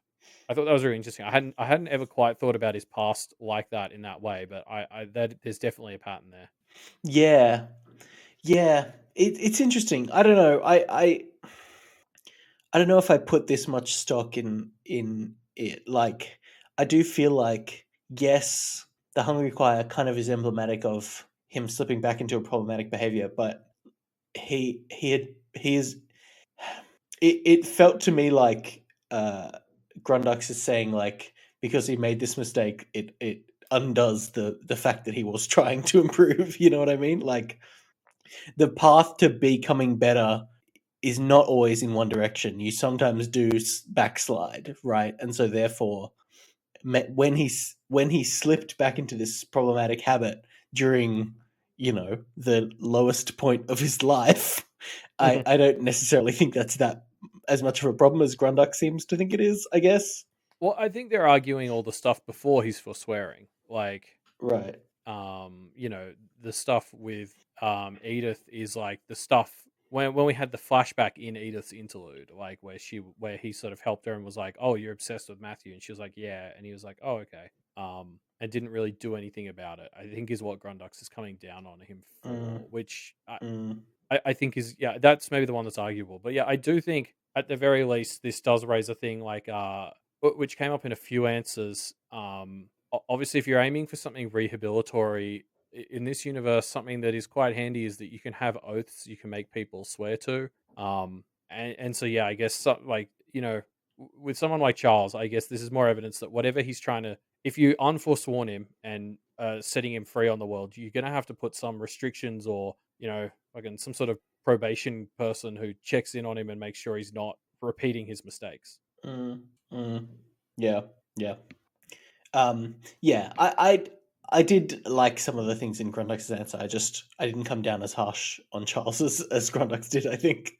I thought that was really interesting. I hadn't ever quite thought about his past like that in that way, but I that there's definitely a pattern there. yeah. Yeah. It's interesting. I don't know. I don't know if I put this much stock in it. Like, I do feel like, yes, the Hungry Choir kind of is emblematic of him slipping back into a problematic behavior, but he is. It felt to me like Grundux is saying, like, because he made this mistake, it undoes the fact that he was trying to improve. You know what I mean? Like, the path to becoming better is not always in one direction. You sometimes do backslide, right? And so therefore, when he slipped back into this problematic habit during, the lowest point of his life, I don't necessarily think that's that as much of a problem as Grunduck seems to think it is, I guess. Well, I think they're arguing all the stuff before he's forswearing, like Right. the stuff with Edith is like the stuff when we had the flashback in Edith's interlude, like where he sort of helped her and was like, "Oh, you're obsessed with Matthew," and she was like, "Yeah," and he was like, "Oh, okay," and didn't really do anything about it. I think is what Grundux is coming down on him Mm, for, which mm, I think is yeah, that's maybe the one that's arguable. But yeah, I do think at the very least this does raise a thing like which came up in a few answers. Obviously, if you're aiming for something rehabilitatory in this universe, something that is quite handy is that you can have oaths you can make people swear to. And so yeah, I guess like with someone like Charles, I guess this is more evidence that whatever he's trying to, if you unforesworn him and setting him free on the world, you're gonna have to put some restrictions or again some sort of probation person who checks in on him and makes sure he's not repeating his mistakes. mm, mm. Yeah, yeah. Yeah, I did like some of the things in Grundux's answer. I didn't come down as harsh on Charles as Grundux did, I think.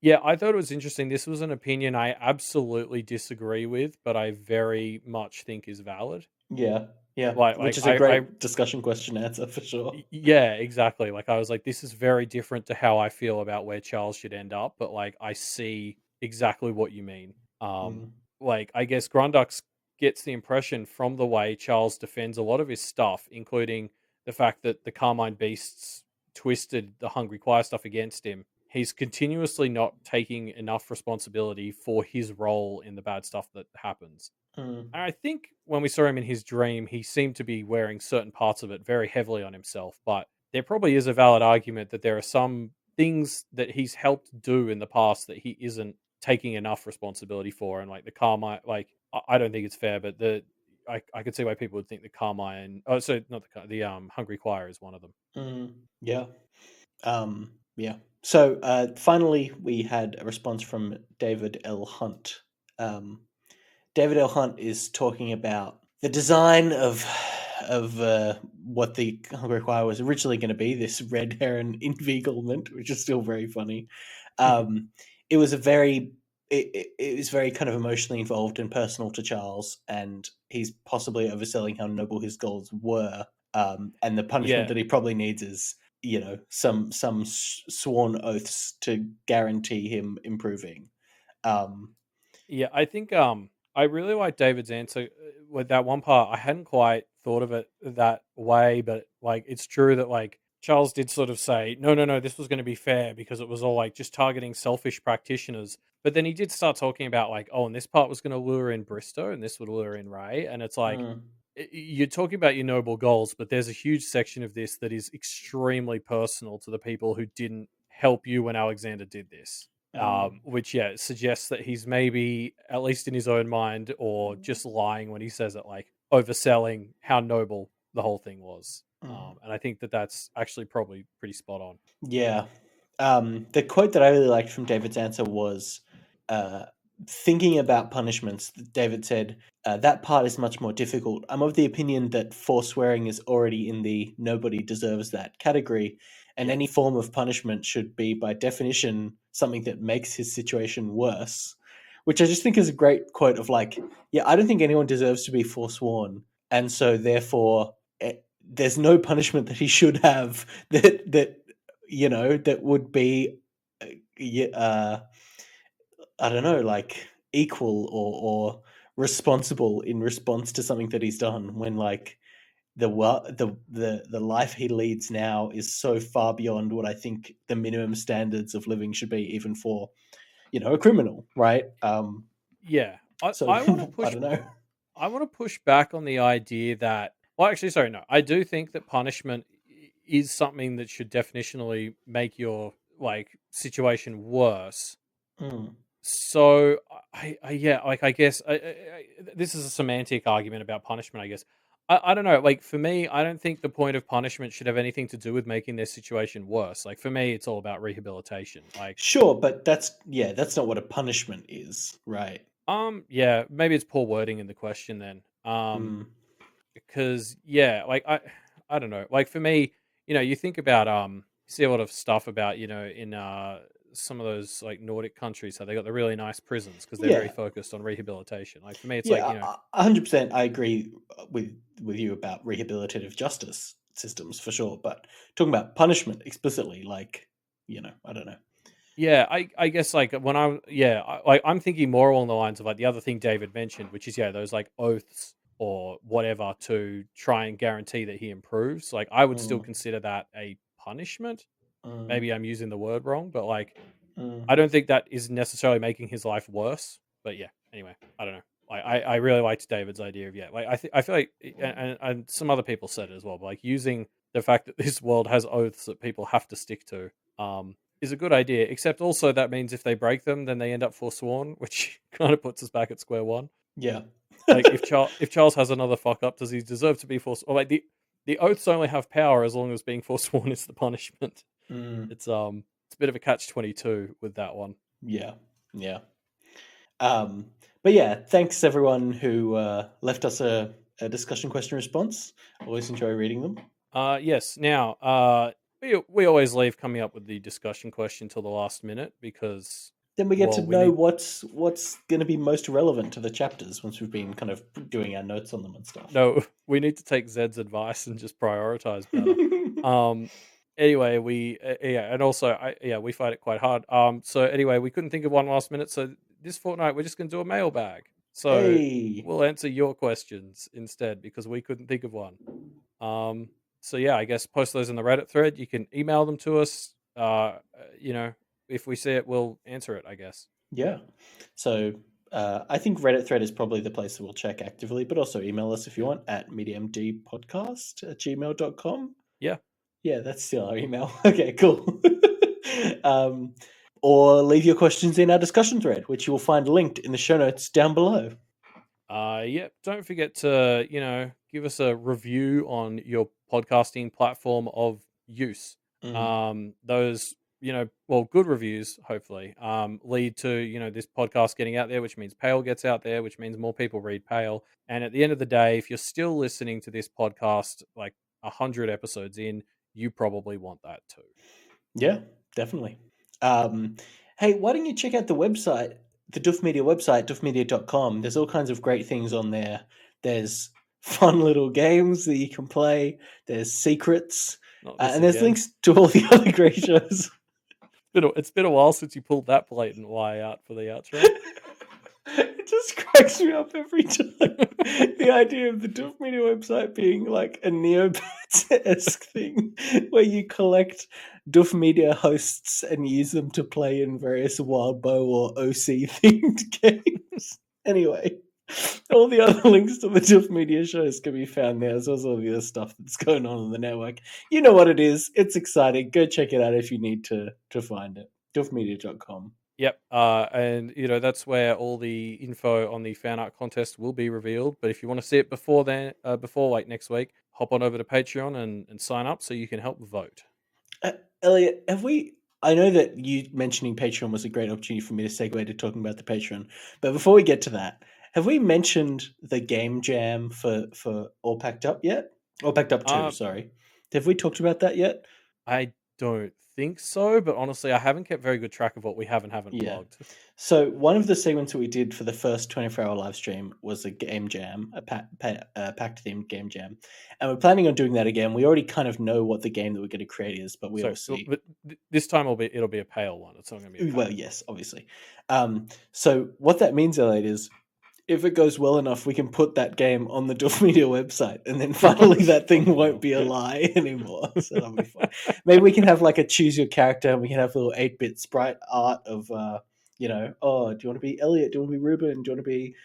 Yeah, I thought it was interesting. This was an opinion I absolutely disagree with, but I very much think is valid. Yeah, yeah, Like, which like is a I great discussion question answer for sure. yeah, exactly. Like I was like, this is very different to how I feel about where Charles should end up, but like I see exactly what you mean. Um, Mm, like I guess Grundux gets the impression from the way Charles defends a lot of his stuff, including the fact that the Carmine Beasts twisted the Hungry Choir stuff against him. He's continuously not taking enough responsibility for his role in the bad stuff that happens. mm, And I think when we saw him in his dream, he seemed to be wearing certain parts of it very heavily on himself. But there probably is a valid argument that there are some things that he's helped do in the past that he isn't taking enough responsibility for. And like the Carmine, like I don't think it's fair, but I could see why people would think the Carmine. Oh, so not the Hungry Choir is one of them. Yeah. Yeah. So finally, we had a response from David L. Hunt. Um, David L. Hunt is talking about the design of what the Hungry Choir was originally going to be, this red heron inveiglement, which is still very funny. It was a very it was very kind of emotionally involved and personal to Charles, and he's possibly overselling how noble his goals were. And the punishment Yeah, that he probably needs is, some sworn oaths to guarantee him improving. Um, yeah. I think I really like David's answer with that one part. I hadn't quite thought of it that way, but like it's true that like Charles did sort of say, no, no, no, this was going to be fair because it was all like just targeting selfish practitioners. But then he did start talking about like, oh, and this part was going to lure in Bristow and this would lure in Ray. And it's like, mm, you're talking about your noble goals, but there's a huge section of this that is extremely personal to the people who didn't help you when Alexander did this. mm, Which yeah suggests that he's maybe at least in his own mind or just lying when he says it, like overselling how noble the whole thing was. mm. And I think that that's actually probably pretty spot on. Yeah. The quote that I really liked from David's answer was, uh, thinking about punishments. David said, that part is much more difficult. I'm of the opinion that forswearing is already in the nobody deserves that category, and Yeah, any form of punishment should be, by definition, something that makes his situation worse. Which I just think is a great quote of like, yeah, I don't think anyone deserves to be forsworn, and so therefore, there's no punishment that he should have that would be, uh, I don't know, like equal or responsible in response to something that he's done. When like the life he leads now is so far beyond what I think the minimum standards of living should be, even for a criminal, right? yeah. So I want to I push don't know. I want to push back on the idea that, well, actually, sorry, no, I do think that punishment is something that should definitionally make your like situation worse. Mm. So yeah, like I guess this is a semantic argument about punishment. I guess I don't know. Like for me, I don't think the point of punishment should have anything to do with making their situation worse. Like for me, it's all about rehabilitation. Like Sure, but that's not what a punishment is, right? yeah, maybe it's poor wording in the question then. Mm. Because yeah, like I don't know. Like for me, you think about you see a lot of stuff about in some of those like Nordic countries how they got the really nice prisons because they're very Yeah, focused on rehabilitation. Like for me, it's like yeah, 100%. I agree with you about rehabilitative justice systems for sure. But talking about punishment explicitly, like, I don't know. yeah, I guess like when like I'm thinking more along the lines of like the other thing David mentioned, which is yeah those like oaths or whatever to try and guarantee that he improves. Like I would still Mm, consider that a punishment. mm, Maybe I'm using the word wrong, but like mm. I don't think that is necessarily making his life worse. But yeah, anyway, I don't know. I really liked David's idea of yeah. Like I feel like and some other people said it as well. But like using the fact that this world has oaths that people have to stick to is a good idea. Except also that means if they break them, then they end up forsworn, which kind of puts us back at square one. Yeah. Like if Charles has another fuck up, does he deserve to be forsworn? Or like the oaths only have power as long as being forsworn is the punishment. Mm, It's a bit of a catch-22 with that one. yeah. Yeah. Um, but yeah, thanks everyone who left us a discussion question response. Always enjoy reading them. Yes. Now, we always leave coming up with the discussion question till the last minute because, Then we get to well, we know need what's going to be most relevant to the chapters once we've been kind of doing our notes on them and stuff. no, we need to take Zed's advice and just prioritize better. Um. Anyway, yeah, and also we fight it quite hard. So anyway, we couldn't think of one last minute, so this fortnight we're just gonna do a mailbag. So Hey, we'll answer your questions instead because we couldn't think of one. Um, so yeah, I guess post those in the Reddit thread. You can email them to us. You know, if we see it, we'll answer it. I guess. yeah. So I think Reddit thread is probably the place that we'll check actively, but also email us if you want at mediumdpodcast@gmail.com. Yeah. Yeah, that's still our email. Okay, cool. um, or leave your questions in our discussion thread, which you will find linked in the show notes down below. Yep. Don't forget to, give us a review on your podcasting platform of use. Mm. Those, well, good reviews, hopefully, lead to, this podcast getting out there, which means Pale gets out there, which means more people read Pale. And at the end of the day, if you're still listening to this podcast, like 100 episodes in, you probably want that too. Yeah, definitely. Um, hey, why don't you check out the website, the Duff Media website, duffmedia.com. There's all kinds of great things on there. There's fun little games that you can play. There's secrets. Not this And there's again. links to all the other great shows. It's been a while since you pulled that blatant lie out for the outro. It just cracks me up every time. The idea of the Duff Media website being like a Neopets-esque thing where you collect Duff Media hosts and use them to play in various Wild Bow or OC themed games. Anyway, all the other links to the Duff Media shows can be found there, as well as all the other stuff that's going on the network. You know what it is. It's exciting. Go check it out if you need to find it. duffmedia.com. Yep, and that's where all the info on the fan art contest will be revealed. But if you want to see it before then, before like next week, hop on over to Patreon and sign up so you can help vote. Elliot, have we? I know that you mentioning Patreon was a great opportunity for me to segue to talking about the Patreon. But before we get to that, have we mentioned the game jam for All Packed Up yet? All Packed Up 2, sorry. Have we talked about that yet? I don't think so, but honestly, I haven't kept very good track of what we have and haven't Yeah. plugged. So one of the segments that we did for the first 24-hour live stream was a game jam, a packed-themed game jam. And we're planning on doing that again. We already kind of know what the game that we're going to create is, but we obviously... But this time it'll be a pale one. It's not going to be a pale. Well, yes, obviously. So what that means, Elliot, is if it goes well enough, we can put that game on the Duff Media website, and then finally that thing won't be a lie anymore. So that'll be fun. Maybe we can have like a choose your character, and we can have little 8-bit sprite art of, oh, do you want to be Elliot? Do you want to be Ruben? Do you want to be,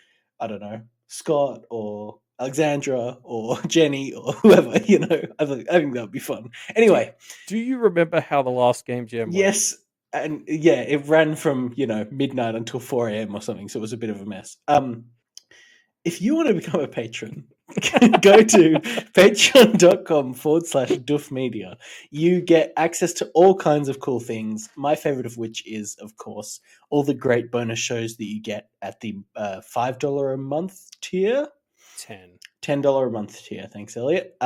I don't know, Scott or Alexandra or Jenny or whoever? I think that would be fun. Anyway, do you remember how the last game jam went? Yes. And yeah, it ran from, midnight until 4 a.m. or something. So it was a bit of a mess. If you want to become a patron, go to patreon.com/Duff Media. You get access to all kinds of cool things. My favorite of which is, of course, all the great bonus shows that you get at the $5 a month tier. $10 a month tier. Thanks, Elliot.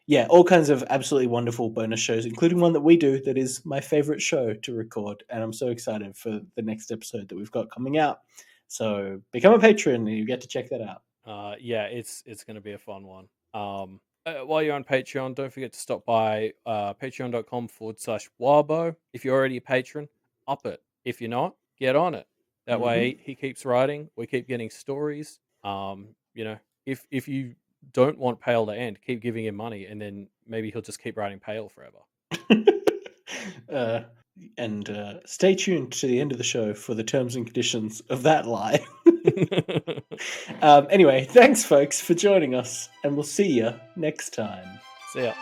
Yeah, all kinds of absolutely wonderful bonus shows, including one that we do that is my favorite show to record. And I'm so excited for the next episode that we've got coming out. So become a patron and you get to check that out. Yeah, it's going to be a fun one. While you're on Patreon, don't forget to stop by patreon.com/Warbo. If you're already a patron, up it. If you're not, get on it. That way he keeps writing. We keep getting stories. If you don't want Pale to end, keep giving him money, and then maybe he'll just keep writing Pale forever. And stay tuned to the end of the show for the terms and conditions of that lie. Anyway, thanks, folks, for joining us, and we'll see you next time. See ya.